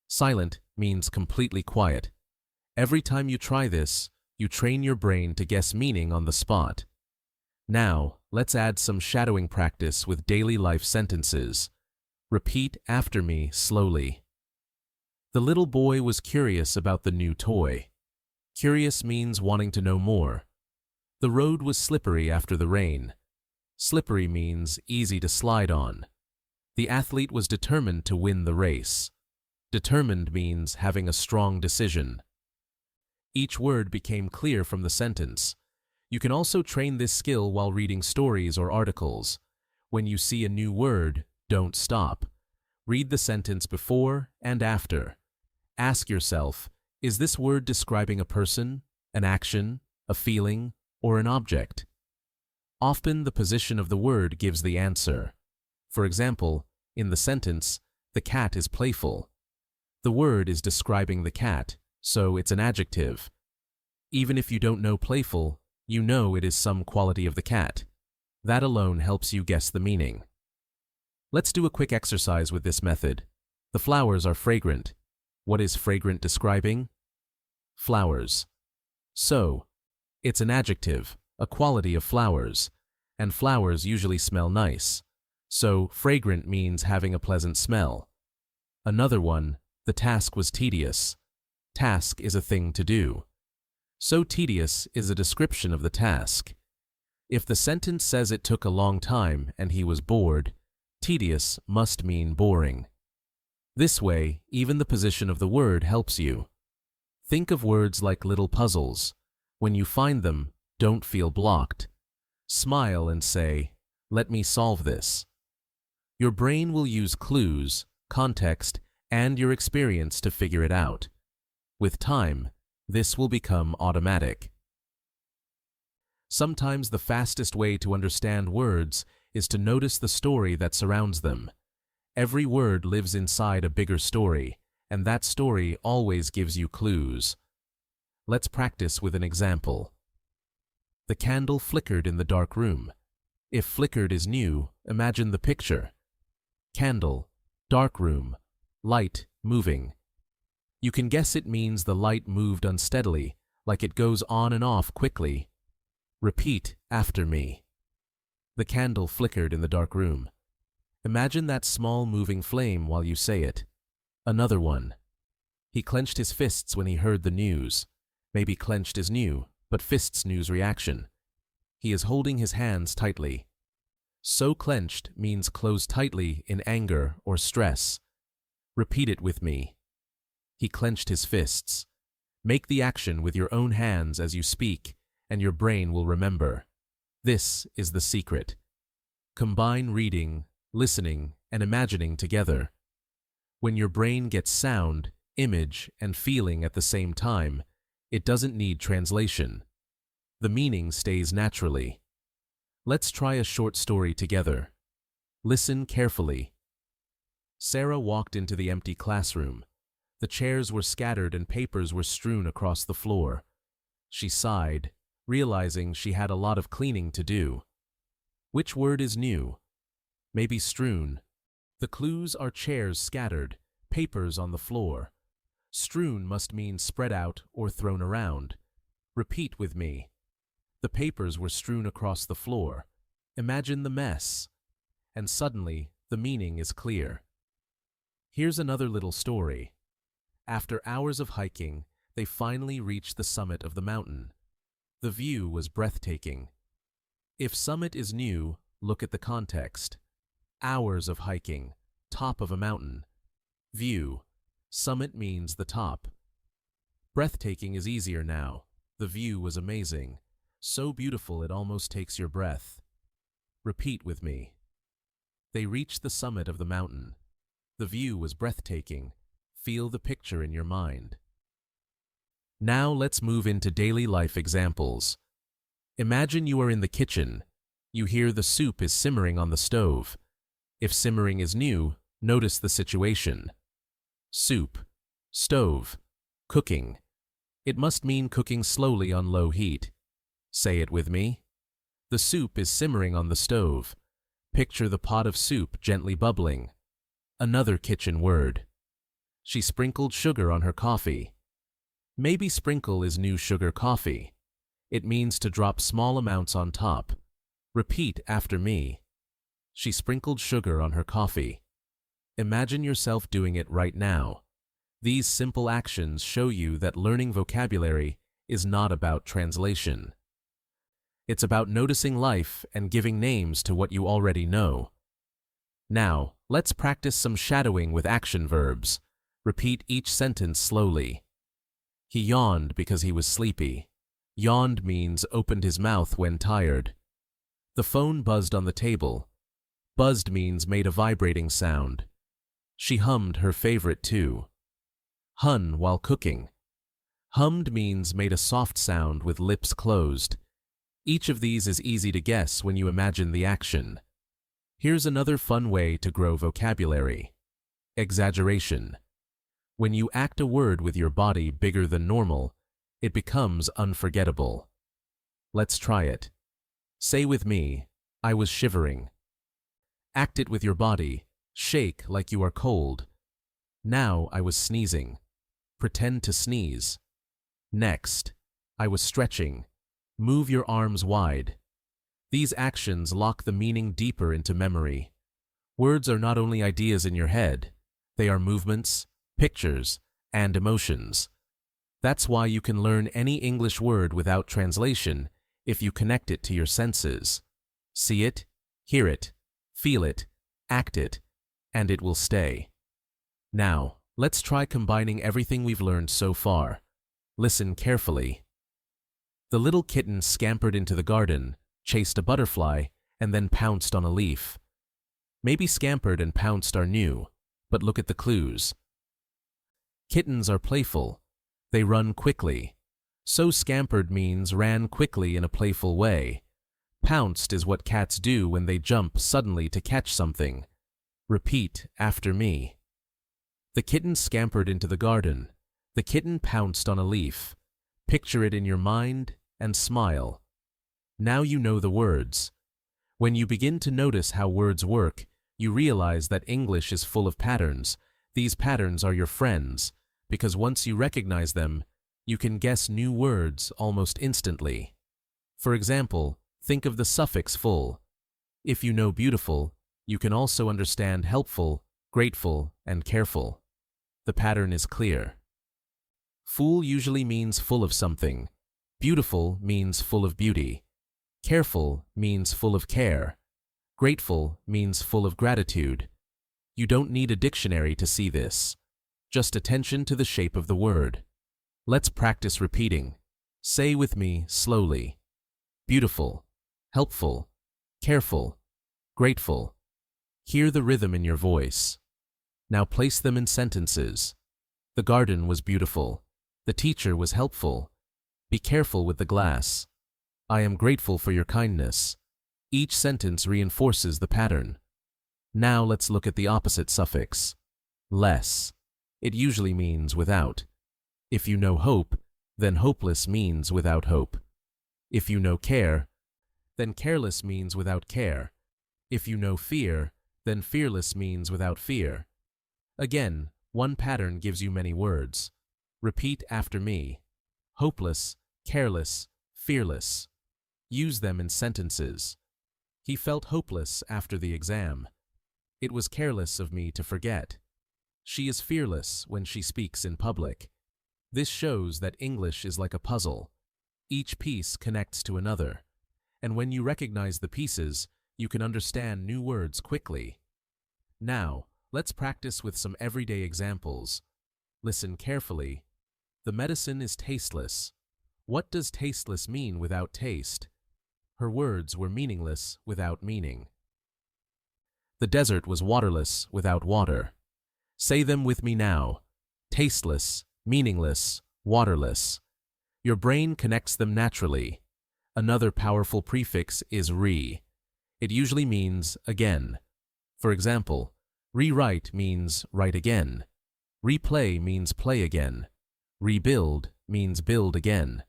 silent means completely quiet. Every time you try this, you train your brain to guess meaning on the spot. Now, let's add some shadowing practice with daily life sentences. Repeat after me slowly. The little boy was curious about the new toy. Curious means wanting to know more. The road was slippery after the rain. Slippery means easy to slide on. The athlete was determined to win the race. Determined means having a strong decision. Each word became clear from the sentence. You can also train this skill while reading stories or articles. When you see a new word, don't stop. Read the sentence before and after. Ask yourself, is this word describing a person, an action, a feeling, or an object? Often the position of the word gives the answer. For example, in the sentence, the cat is playful. The word is describing the cat, so it's an adjective. Even if you don't know playful, you know it is some quality of the cat. That alone helps you guess the meaning. Let's do a quick exercise with this method. The flowers are fragrant. What is fragrant describing? Flowers. So, it's an adjective, a quality of flowers, and flowers usually smell nice. So, fragrant means having a pleasant smell. Another one, the task was tedious. Task is a thing to do. So tedious is a description of the task. If the sentence says it took a long time and he was bored, tedious must mean boring. This way, even the position of the word helps you. Think of words like little puzzles. When you find them, don't feel blocked. Smile and say, "Let me solve this." Your brain will use clues, context, and your experience to figure it out. With time, this will become automatic. Sometimes the fastest way to understand words is to notice the story that surrounds them. Every word lives inside a bigger story, and that story always gives you clues. Let's practice with an example. The candle flickered in the dark room. If flickered is new, imagine the picture. Candle, dark room, light, moving. You can guess it means the light moved unsteadily, like it goes on and off quickly. Repeat after me. The candle flickered in the dark room. Imagine that small moving flame while you say it. Another one. He clenched his fists when he heard the news. Maybe clenched is new, but fists news reaction. He is holding his hands tightly. So clenched means closed tightly in anger or stress. Repeat it with me. He clenched his fists. Make the action with your own hands as you speak, and your brain will remember. This is the secret. Combine reading, listening, and imagining together. When your brain gets sound, image, and feeling at the same time, it doesn't need translation. The meaning stays naturally. Let's try a short story together. Listen carefully. Sarah walked into the empty classroom. The chairs were scattered and papers were strewn across the floor. She sighed, realizing she had a lot of cleaning to do. Which word is new? Maybe strewn. The clues are chairs scattered, papers on the floor. Strewn must mean spread out or thrown around. Repeat with me. The papers were strewn across the floor. Imagine the mess. And suddenly, the meaning is clear. Here's another little story. After hours of hiking, they finally reached the summit of the mountain. The view was breathtaking. If summit is new, look at the context. Hours of hiking, top of a mountain. View, summit means the top. Breathtaking is easier now. The view was amazing. So beautiful it almost takes your breath. Repeat with me. They reached the summit of the mountain. The view was breathtaking. Feel the picture in your mind. Now let's move into daily life examples. Imagine you are in the kitchen. You hear the soup is simmering on the stove. If simmering is new, notice the situation. Soup, stove, cooking. It must mean cooking slowly on low heat. Say it with me. The soup is simmering on the stove. Picture the pot of soup gently bubbling. Another kitchen word. She sprinkled sugar on her coffee. Maybe sprinkle is new sugar coffee. It means to drop small amounts on top. Repeat after me. She sprinkled sugar on her coffee. Imagine yourself doing it right now. These simple actions show you that learning vocabulary is not about translation. It's about noticing life and giving names to what you already know. Now, let's practice some shadowing with action verbs. Repeat each sentence slowly. He yawned because he was sleepy. Yawned means opened his mouth when tired. The phone buzzed on the table. Buzzed means made a vibrating sound. She hummed her favorite too. Hun while cooking. Hummed means made a soft sound with lips closed. Each of these is easy to guess when you imagine the action. Here's another fun way to grow vocabulary. Exaggeration. When you act a word with your body bigger than normal, it becomes unforgettable. Let's try it. Say with me, I was shivering. Act it with your body. Shake like you are cold. Now I was sneezing. Pretend to sneeze. Next, I was stretching. Move your arms wide. These actions lock the meaning deeper into memory. Words are not only ideas in your head, they are movements, pictures, and emotions. That's why you can learn any English word without translation if you connect it to your senses. See it, hear it, feel it, act it, and it will stay. Now, let's try combining everything we've learned so far. Listen carefully. The little kitten scampered into the garden, chased a butterfly, and then pounced on a leaf. Maybe scampered and pounced are new, but look at the clues. Kittens are playful. They run quickly. So scampered means ran quickly in a playful way. Pounced is what cats do when they jump suddenly to catch something. Repeat after me. The kitten scampered into the garden. The kitten pounced on a leaf. Picture it in your mind and smile. Now you know the words. When you begin to notice how words work, you realize that English is full of patterns. These patterns are your friends, because once you recognize them, you can guess new words almost instantly. For example, think of the suffix full. If you know beautiful, you can also understand helpful, grateful, and careful. The pattern is clear. Full usually means full of something. Beautiful means full of beauty. Careful means full of care. Grateful means full of gratitude. You don't need a dictionary to see this. Just attention to the shape of the word. Let's practice repeating. Say with me slowly. Beautiful, helpful, careful, grateful. Hear the rhythm in your voice. Now place them in sentences. The garden was beautiful. The teacher was helpful. Be careful with the glass. I am grateful for your kindness. Each sentence reinforces the pattern. Now let's look at the opposite suffix. Less. It usually means without. If you know hope, then hopeless means without hope. If you know care, then careless means without care. If you know fear, then fearless means without fear. Again, one pattern gives you many words. Repeat after me. Hopeless, careless, fearless. Use them in sentences. He felt hopeless after the exam. It was careless of me to forget. She is fearless when she speaks in public. This shows that English is like a puzzle. Each piece connects to another. And when you recognize the pieces, you can understand new words quickly. Now, let's practice with some everyday examples. Listen carefully. The medicine is tasteless. What does tasteless mean without taste? Her words were meaningless without meaning. The desert was waterless without water. Say them with me now. Tasteless, meaningless, waterless. Your brain connects them naturally. Another powerful prefix is re. It usually means again. For example, rewrite means write again. Replay means play again. Rebuild means build again.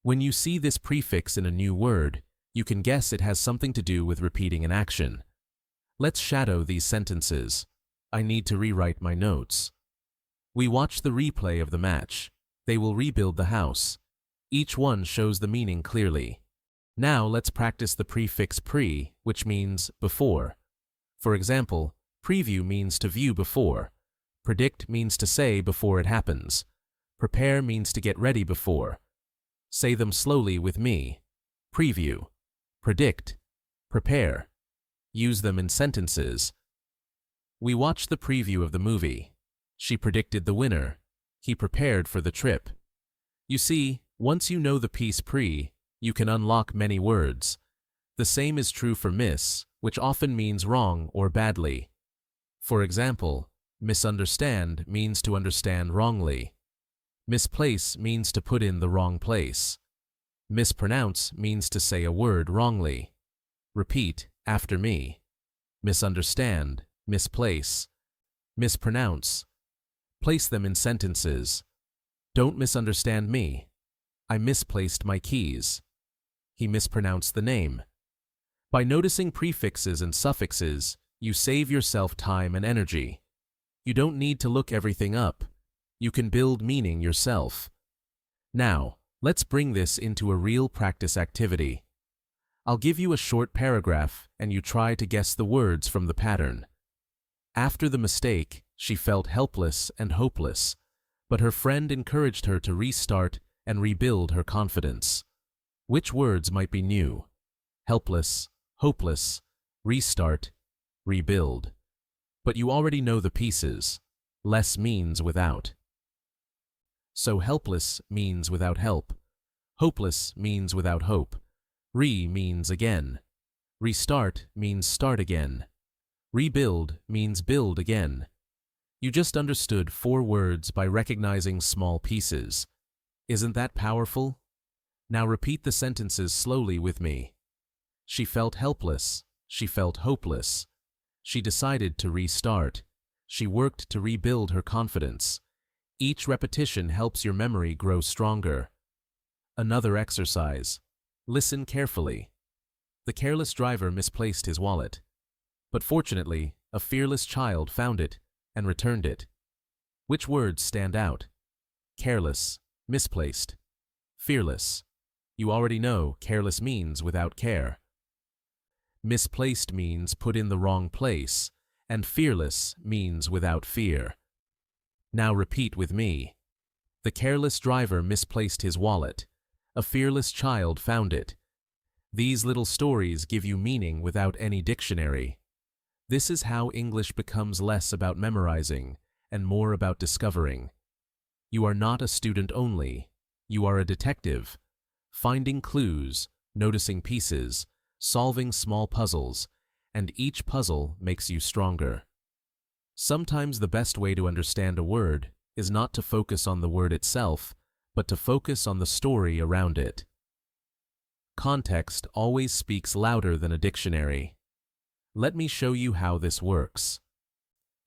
When you see this prefix in a new word, you can guess it has something to do with repeating an action. Let's shadow these sentences. I need to rewrite my notes. We watch the replay of the match. They will rebuild the house. Each one shows the meaning clearly. Now let's practice the prefix pre, which means before. For example, preview means to view before. Predict means to say before it happens. Prepare means to get ready before. Say them slowly with me. Preview, predict, prepare. Use them in sentences. We watched the preview of the movie. She predicted the winner. He prepared for the trip. You see, once you know the piece pre, you can unlock many words. The same is true for miss, which often means wrong or badly. For example, misunderstand means to understand wrongly. Misplace means to put in the wrong place. Mispronounce means to say a word wrongly. Repeat after me. Misunderstand, misplace, mispronounce. Place them in sentences. Don't misunderstand me. I misplaced my keys. He mispronounced the name. By noticing prefixes and suffixes, you save yourself time and energy. You don't need to look everything up. You can build meaning yourself. Now, let's bring this into a real practice activity. I'll give you a short paragraph and you try to guess the words from the pattern. After the mistake, she felt helpless and hopeless, but her friend encouraged her to restart and rebuild her confidence. Which words might be new? Helpless, hopeless, restart, rebuild. But you already know the pieces. Less means without. So helpless means without help. Hopeless means without hope. Means again. Restart means start again. Rebuild means build again. You just understood 4 words by recognizing small pieces. Isn't that powerful? Now repeat the sentences slowly with me. She felt helpless. She felt hopeless. She decided to restart. She worked to rebuild her confidence. Each repetition helps your memory grow stronger. Another exercise. Listen carefully. The careless driver misplaced his wallet. But fortunately, a fearless child found it and returned it. Which words stand out? Careless, misplaced, fearless. You already know careless means without care. Misplaced means put in the wrong place, and fearless means without fear. Now repeat with me. The careless driver misplaced his wallet. A fearless child found it. These little stories give you meaning without any dictionary. This is how English becomes less about memorizing and more about discovering. You are not a student only. You are a detective, finding clues, noticing pieces, solving small puzzles, and each puzzle makes you stronger. Sometimes the best way to understand a word is not to focus on the word itself, but to focus on the story around it. Context always speaks louder than a dictionary. Let me show you how this works.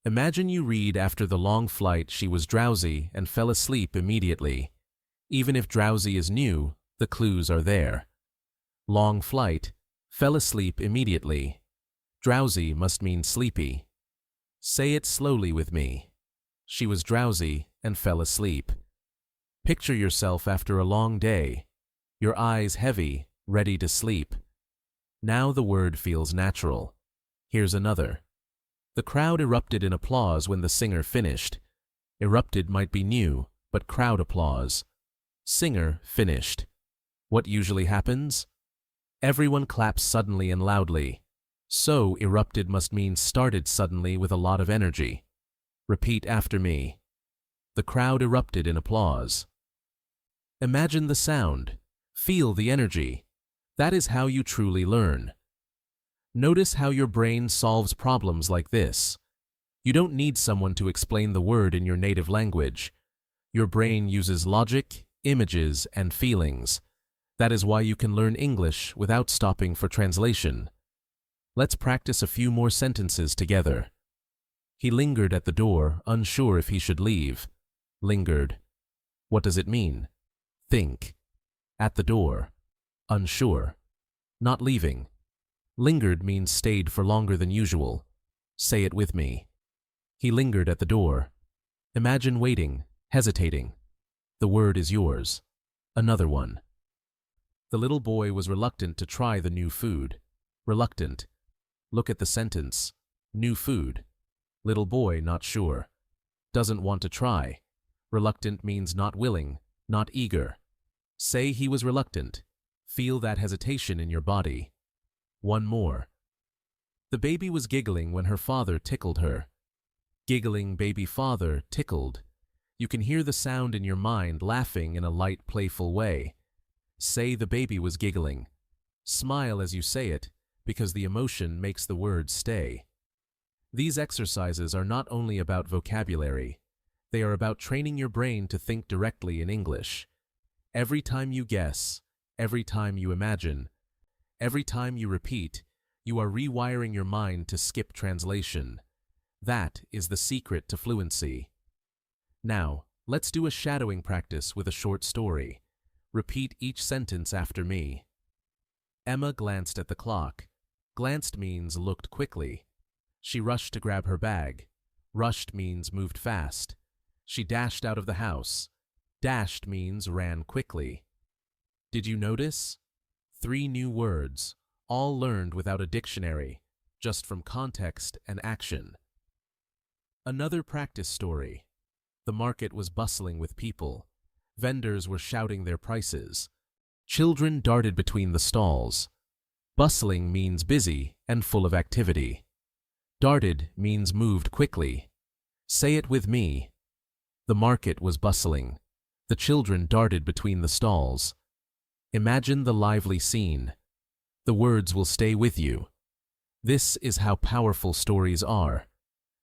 Imagine you read after the long flight she was drowsy and fell asleep immediately. Even if drowsy is new, the clues are there. Long flight, fell asleep immediately. Drowsy must mean sleepy. Say it slowly with me. She was drowsy and fell asleep. Picture yourself after a long day, your eyes heavy, ready to sleep. Now the word feels natural. Here's another. The crowd erupted in applause when the singer finished. Erupted might be new, but crowd applause. Singer finished. What usually happens? Everyone claps suddenly and loudly. So erupted must mean started suddenly with a lot of energy. Repeat after me. The crowd erupted in applause. Imagine the sound. Feel the energy. That is how you truly learn. Notice how your brain solves problems like this. You don't need someone to explain the word in your native language. Your brain uses logic, images, and feelings. That is why you can learn English without stopping for translation. Let's practice a few more sentences together. He lingered at the door, unsure if he should leave. Lingered. What does it mean? Think. At the door. Unsure. Not leaving. Lingered means stayed for longer than usual. Say it with me. He lingered at the door. Imagine waiting, hesitating. The word is yours. Another one. The little boy was reluctant to try the new food. Reluctant. Look at the sentence. New food. Little boy not sure. Doesn't want to try. Reluctant means not willing, not eager. Say he was reluctant. Feel that hesitation in your body. One more. The baby was giggling when her father tickled her. Giggling baby father tickled. You can hear the sound in your mind laughing in a light, playful way. Say the baby was giggling. Smile as you say it, because the emotion makes the words stay. These exercises are not only about vocabulary, they are about training your brain to think directly in English. Every time you guess, every time you imagine, every time you repeat, you are rewiring your mind to skip translation. That is the secret to fluency. Now, let's do a shadowing practice with a short story. Repeat each sentence after me. Emma glanced at the clock. Glanced means looked quickly. She rushed to grab her bag. Rushed means moved fast. She dashed out of the house. Dashed means ran quickly. Did you notice? 3 new words, all learned without a dictionary, just from context and action. Another practice story. The market was bustling with people. Vendors were shouting their prices. Children darted between the stalls. Bustling means busy and full of activity. Darted means moved quickly. Say it with me. The market was bustling. The children darted between the stalls. Imagine the lively scene. The words will stay with you. This is how powerful stories are.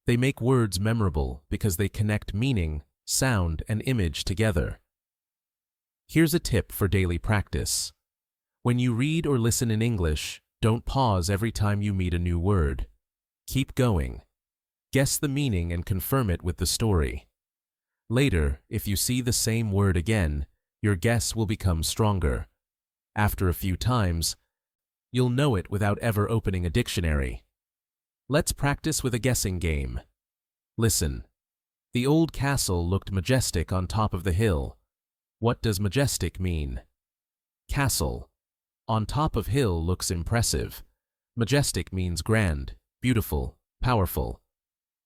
They make words memorable because they connect meaning, sound, and image together. Here's a tip for daily practice. When you read or listen in English, don't pause every time you meet a new word. Keep going. Guess the meaning and confirm it with the story. Later, if you see the same word again, your guess will become stronger. After a few times, you'll know it without ever opening a dictionary. Let's practice with a guessing game. Listen. The old castle looked majestic on top of the hill. What does majestic mean? Castle. On top of hill looks impressive. Majestic means grand, beautiful, powerful.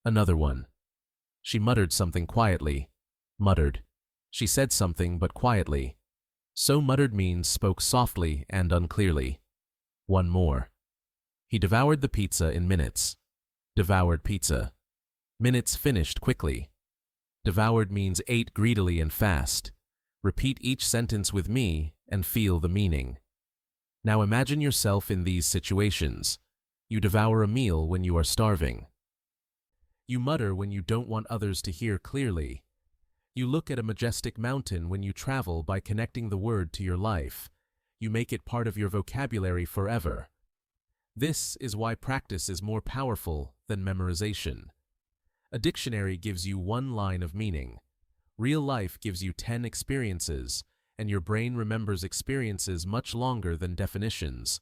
Another one. She muttered something quietly. Muttered. She said something but quietly. So muttered means spoke softly and unclearly. One more. He devoured the pizza in minutes. Devoured pizza. Minutes finished quickly. Devoured means ate greedily and fast. Repeat each sentence with me and feel the meaning. Now imagine yourself in these situations. You devour a meal when you are starving. You mutter when you don't want others to hear clearly. You look at a majestic mountain when you travel by connecting the word to your life. You make it part of your vocabulary forever. This is why practice is more powerful than memorization. A dictionary gives you 1 line of meaning. Real life gives you 10 experiences, and your brain remembers experiences much longer than definitions.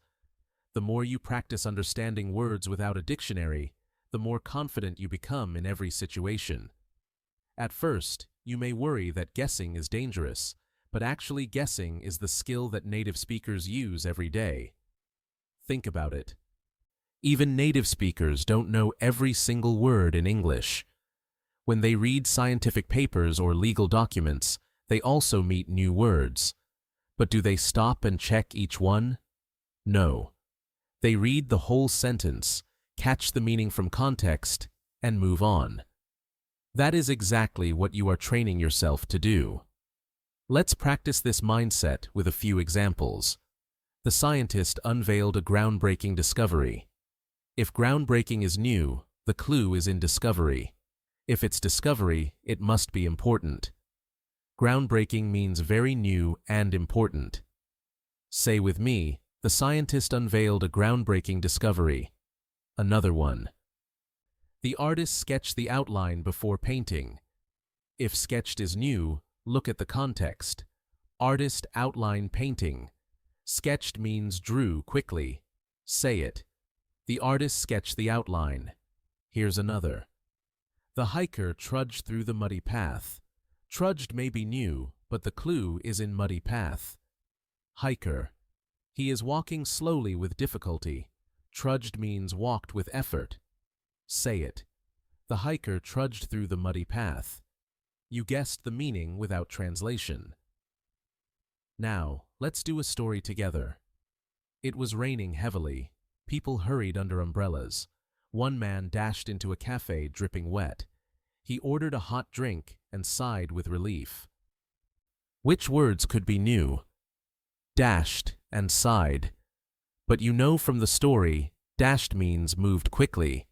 The more you practice understanding words without a dictionary, the more confident you become in every situation. At first, you may worry that guessing is dangerous, but actually guessing is the skill that native speakers use every day. Think about it. Even native speakers don't know every single word in English. When they read scientific papers or legal documents, they also meet new words. But do they stop and check each one? No. They read the whole sentence, catch the meaning from context, and move on. That is exactly what you are training yourself to do. Let's practice this mindset with a few examples. The scientist unveiled a groundbreaking discovery. If groundbreaking is new, the clue is in discovery. If it's discovery, it must be important. Groundbreaking means very new and important. Say with me, the scientist unveiled a groundbreaking discovery. Another one. The artist sketched the outline before painting. If sketched is new, look at the context. Artist outline painting. Sketched means drew quickly. Say it. The artist sketched the outline. Here's another. The hiker trudged through the muddy path. Trudged may be new, but the clue is in muddy path. Hiker. He is walking slowly with difficulty. Trudged means walked with effort. Say it. The hiker trudged through the muddy path. You guessed the meaning without translation. Now, let's do a story together. It was raining heavily. People hurried under umbrellas. One man dashed into a cafe dripping wet. He ordered a hot drink and sighed with relief. Which words could be new? Dashed and sighed. But you know from the story, dashed means moved quickly.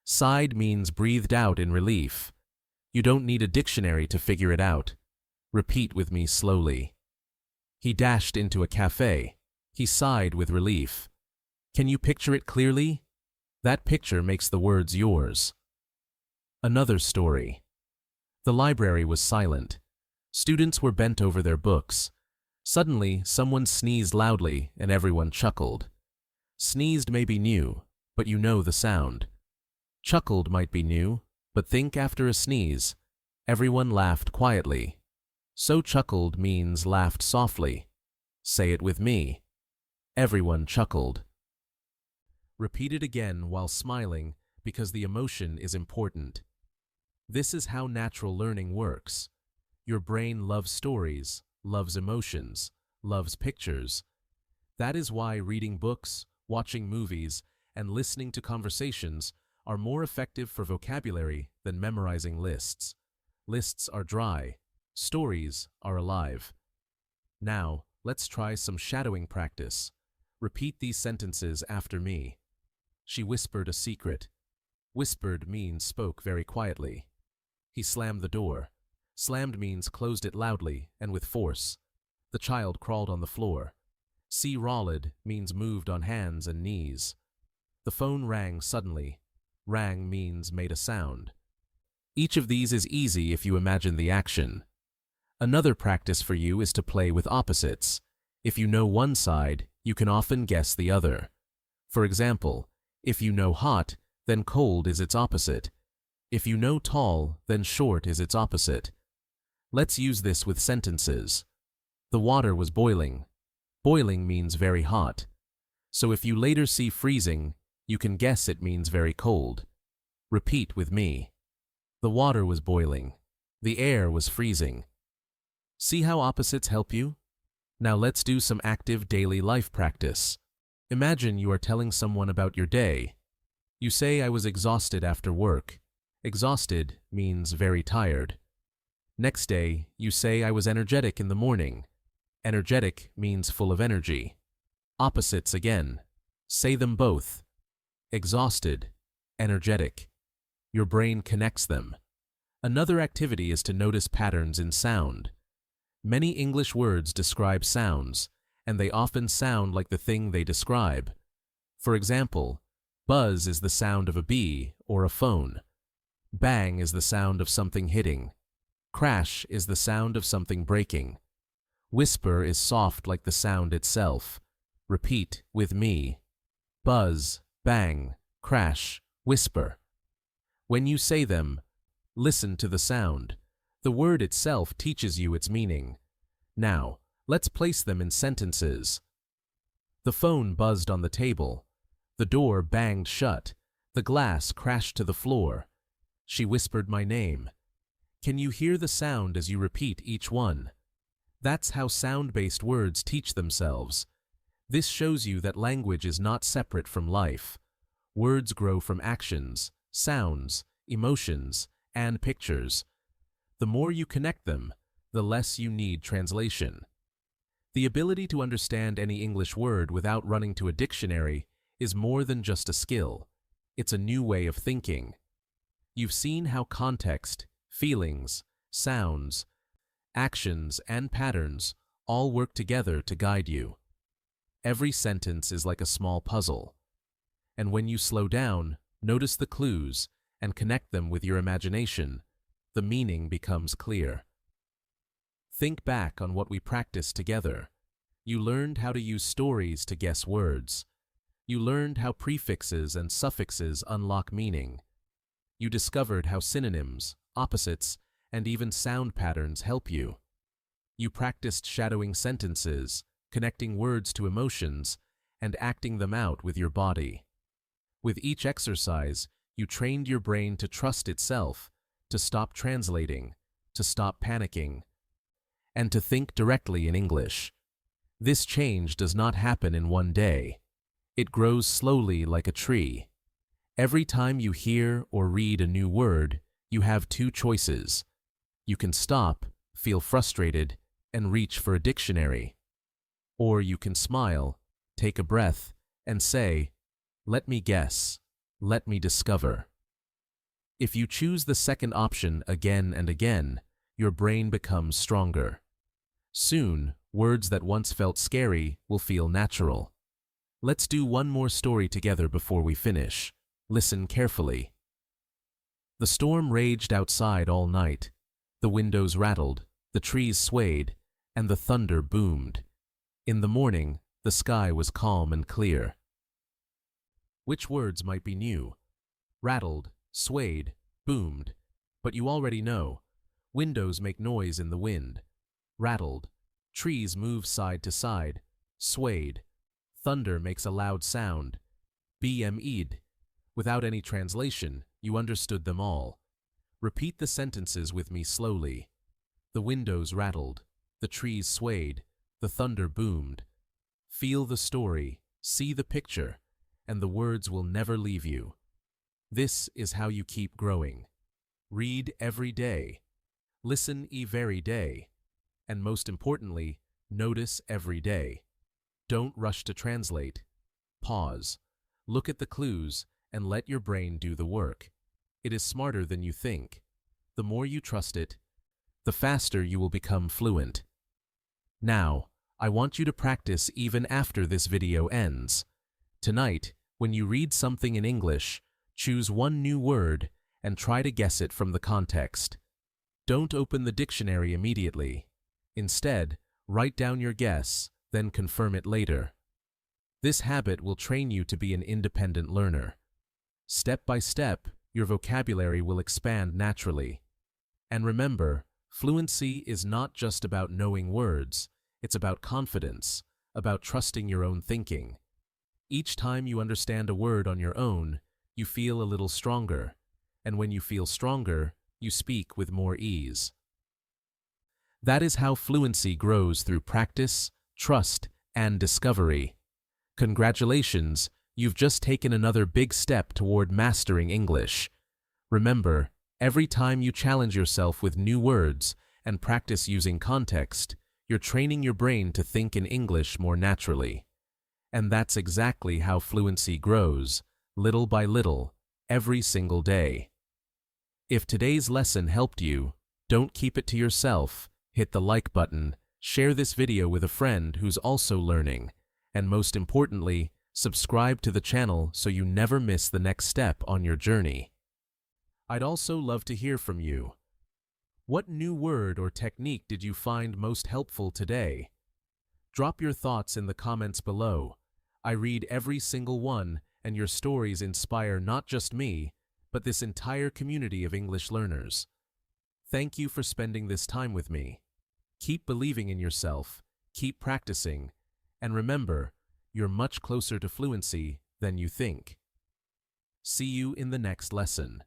Sighed means breathed out in relief. You don't need a dictionary to figure it out. Repeat with me slowly. He dashed into a cafe. He sighed with relief. Can you picture it clearly? That picture makes the words yours. Another story. The library was silent. Students were bent over their books. Suddenly, someone sneezed loudly and everyone chuckled. Sneezed may be new, but you know the sound. Chuckled might be new, but think after a sneeze. Everyone laughed quietly. So chuckled means laughed softly. Say it with me. Everyone chuckled. Repeat it again while smiling because the emotion is important. This is how natural learning works. Your brain loves stories, loves emotions, loves pictures. That is why reading books, watching movies, and listening to conversations are more effective for vocabulary than memorizing lists. Lists are dry. Stories are alive. Now, let's try some shadowing practice. Repeat these sentences after me. She whispered a secret. Whispered means spoke very quietly. He slammed the door. Slammed means closed it loudly and with force. The child crawled on the floor. See rolled means moved on hands and knees. The phone rang suddenly. Rang means made a sound. Each of these is easy if you imagine the action. Another practice for you is to play with opposites. If you know one side, you can often guess the other. For example, if you know hot, then cold is its opposite. If you know tall, then short is its opposite. Let's use this with sentences. The water was boiling. Boiling means very hot. So if you later see freezing, you can guess it means very cold. Repeat with me. The water was boiling. The air was freezing. See how opposites help you? Now let's do some active daily life practice. Imagine you are telling someone about your day. You say, I was exhausted after work. Exhausted means very tired. Next day, you say, I was energetic in the morning. Energetic means full of energy. Opposites again. Say them both. Exhausted, energetic. Your brain connects them. Another activity is to notice patterns in sound. Many English words describe sounds, and they often sound like the thing they describe. For example, buzz is the sound of a bee or a phone. Bang is the sound of something hitting. Crash is the sound of something breaking. Whisper is soft like the sound itself. Repeat with me. Buzz, bang, crash, whisper. When you say them, listen to the sound. The word itself teaches you its meaning. Now, let's place them in sentences. The phone buzzed on the table. The door banged shut. The glass crashed to the floor. She whispered my name. Can you hear the sound as you repeat each one? That's how sound-based words teach themselves. This shows you that language is not separate from life. Words grow from actions, sounds, emotions, and pictures. The more you connect them, the less you need translation. The ability to understand any English word without running to a dictionary is more than just a skill. It's a new way of thinking. You've seen how context, feelings, sounds, actions, and patterns all work together to guide you. Every sentence is like a small puzzle. And when you slow down, notice the clues, and connect them with your imagination, the meaning becomes clear. Think back on what we practiced together. You learned how to use stories to guess words. You learned how prefixes and suffixes unlock meaning. You discovered how synonyms, opposites, and even sound patterns help you. You practiced shadowing sentences, connecting words to emotions, and acting them out with your body. With each exercise, you trained your brain to trust itself, to stop translating, to stop panicking, and to think directly in English. This change does not happen in one day. It grows slowly like a tree. Every time you hear or read a new word, you have two choices. You can stop, feel frustrated, and reach for a dictionary. Or you can smile, take a breath, and say, let me guess, let me discover. If you choose the second option again and again, your brain becomes stronger. Soon, words that once felt scary will feel natural. Let's do one more story together before we finish. Listen carefully. The storm raged outside all night. The windows rattled, the trees swayed, and the thunder boomed. In the morning, the sky was calm and clear. Which words might be new? Rattled, swayed, boomed. But you already know. Windows make noise in the wind. Rattled. Trees move side to side. Swayed. Thunder makes a loud sound. BME'd. Without any translation, you understood them all. Repeat the sentences with me slowly. The windows rattled. The trees swayed. The thunder boomed. Feel the story, see the picture, and the words will never leave you. This is how you keep growing. Read every day. Listen every day. And most importantly, notice every day. Don't rush to translate. Pause. Look at the clues and let your brain do the work. It is smarter than you think. The more you trust it, the faster you will become fluent. Now, I want you to practice even after this video ends. Tonight, when you read something in English, choose one new word and try to guess it from the context. Don't open the dictionary immediately. Instead, write down your guess, then confirm it later. This habit will train you to be an independent learner. Step by step, your vocabulary will expand naturally. And remember, fluency is not just about knowing words, it's about confidence, about trusting your own thinking. Each time you understand a word on your own, you feel a little stronger, and when you feel stronger, you speak with more ease. That is how fluency grows through practice, trust, and discovery. Congratulations, you've just taken another big step toward mastering English. Remember, every time you challenge yourself with new words and practice using context, you're training your brain to think in English more naturally. And that's exactly how fluency grows, little by little, every single day. If today's lesson helped you, don't keep it to yourself. Hit the like button, share this video with a friend who's also learning, and most importantly, subscribe to the channel so you never miss the next step on your journey. I'd also love to hear from you. What new word or technique did you find most helpful today? Drop your thoughts in the comments below. I read every single one, and your stories inspire not just me, but this entire community of English learners. Thank you for spending this time with me. Keep believing in yourself, keep practicing, and remember, you're much closer to fluency than you think. See you in the next lesson.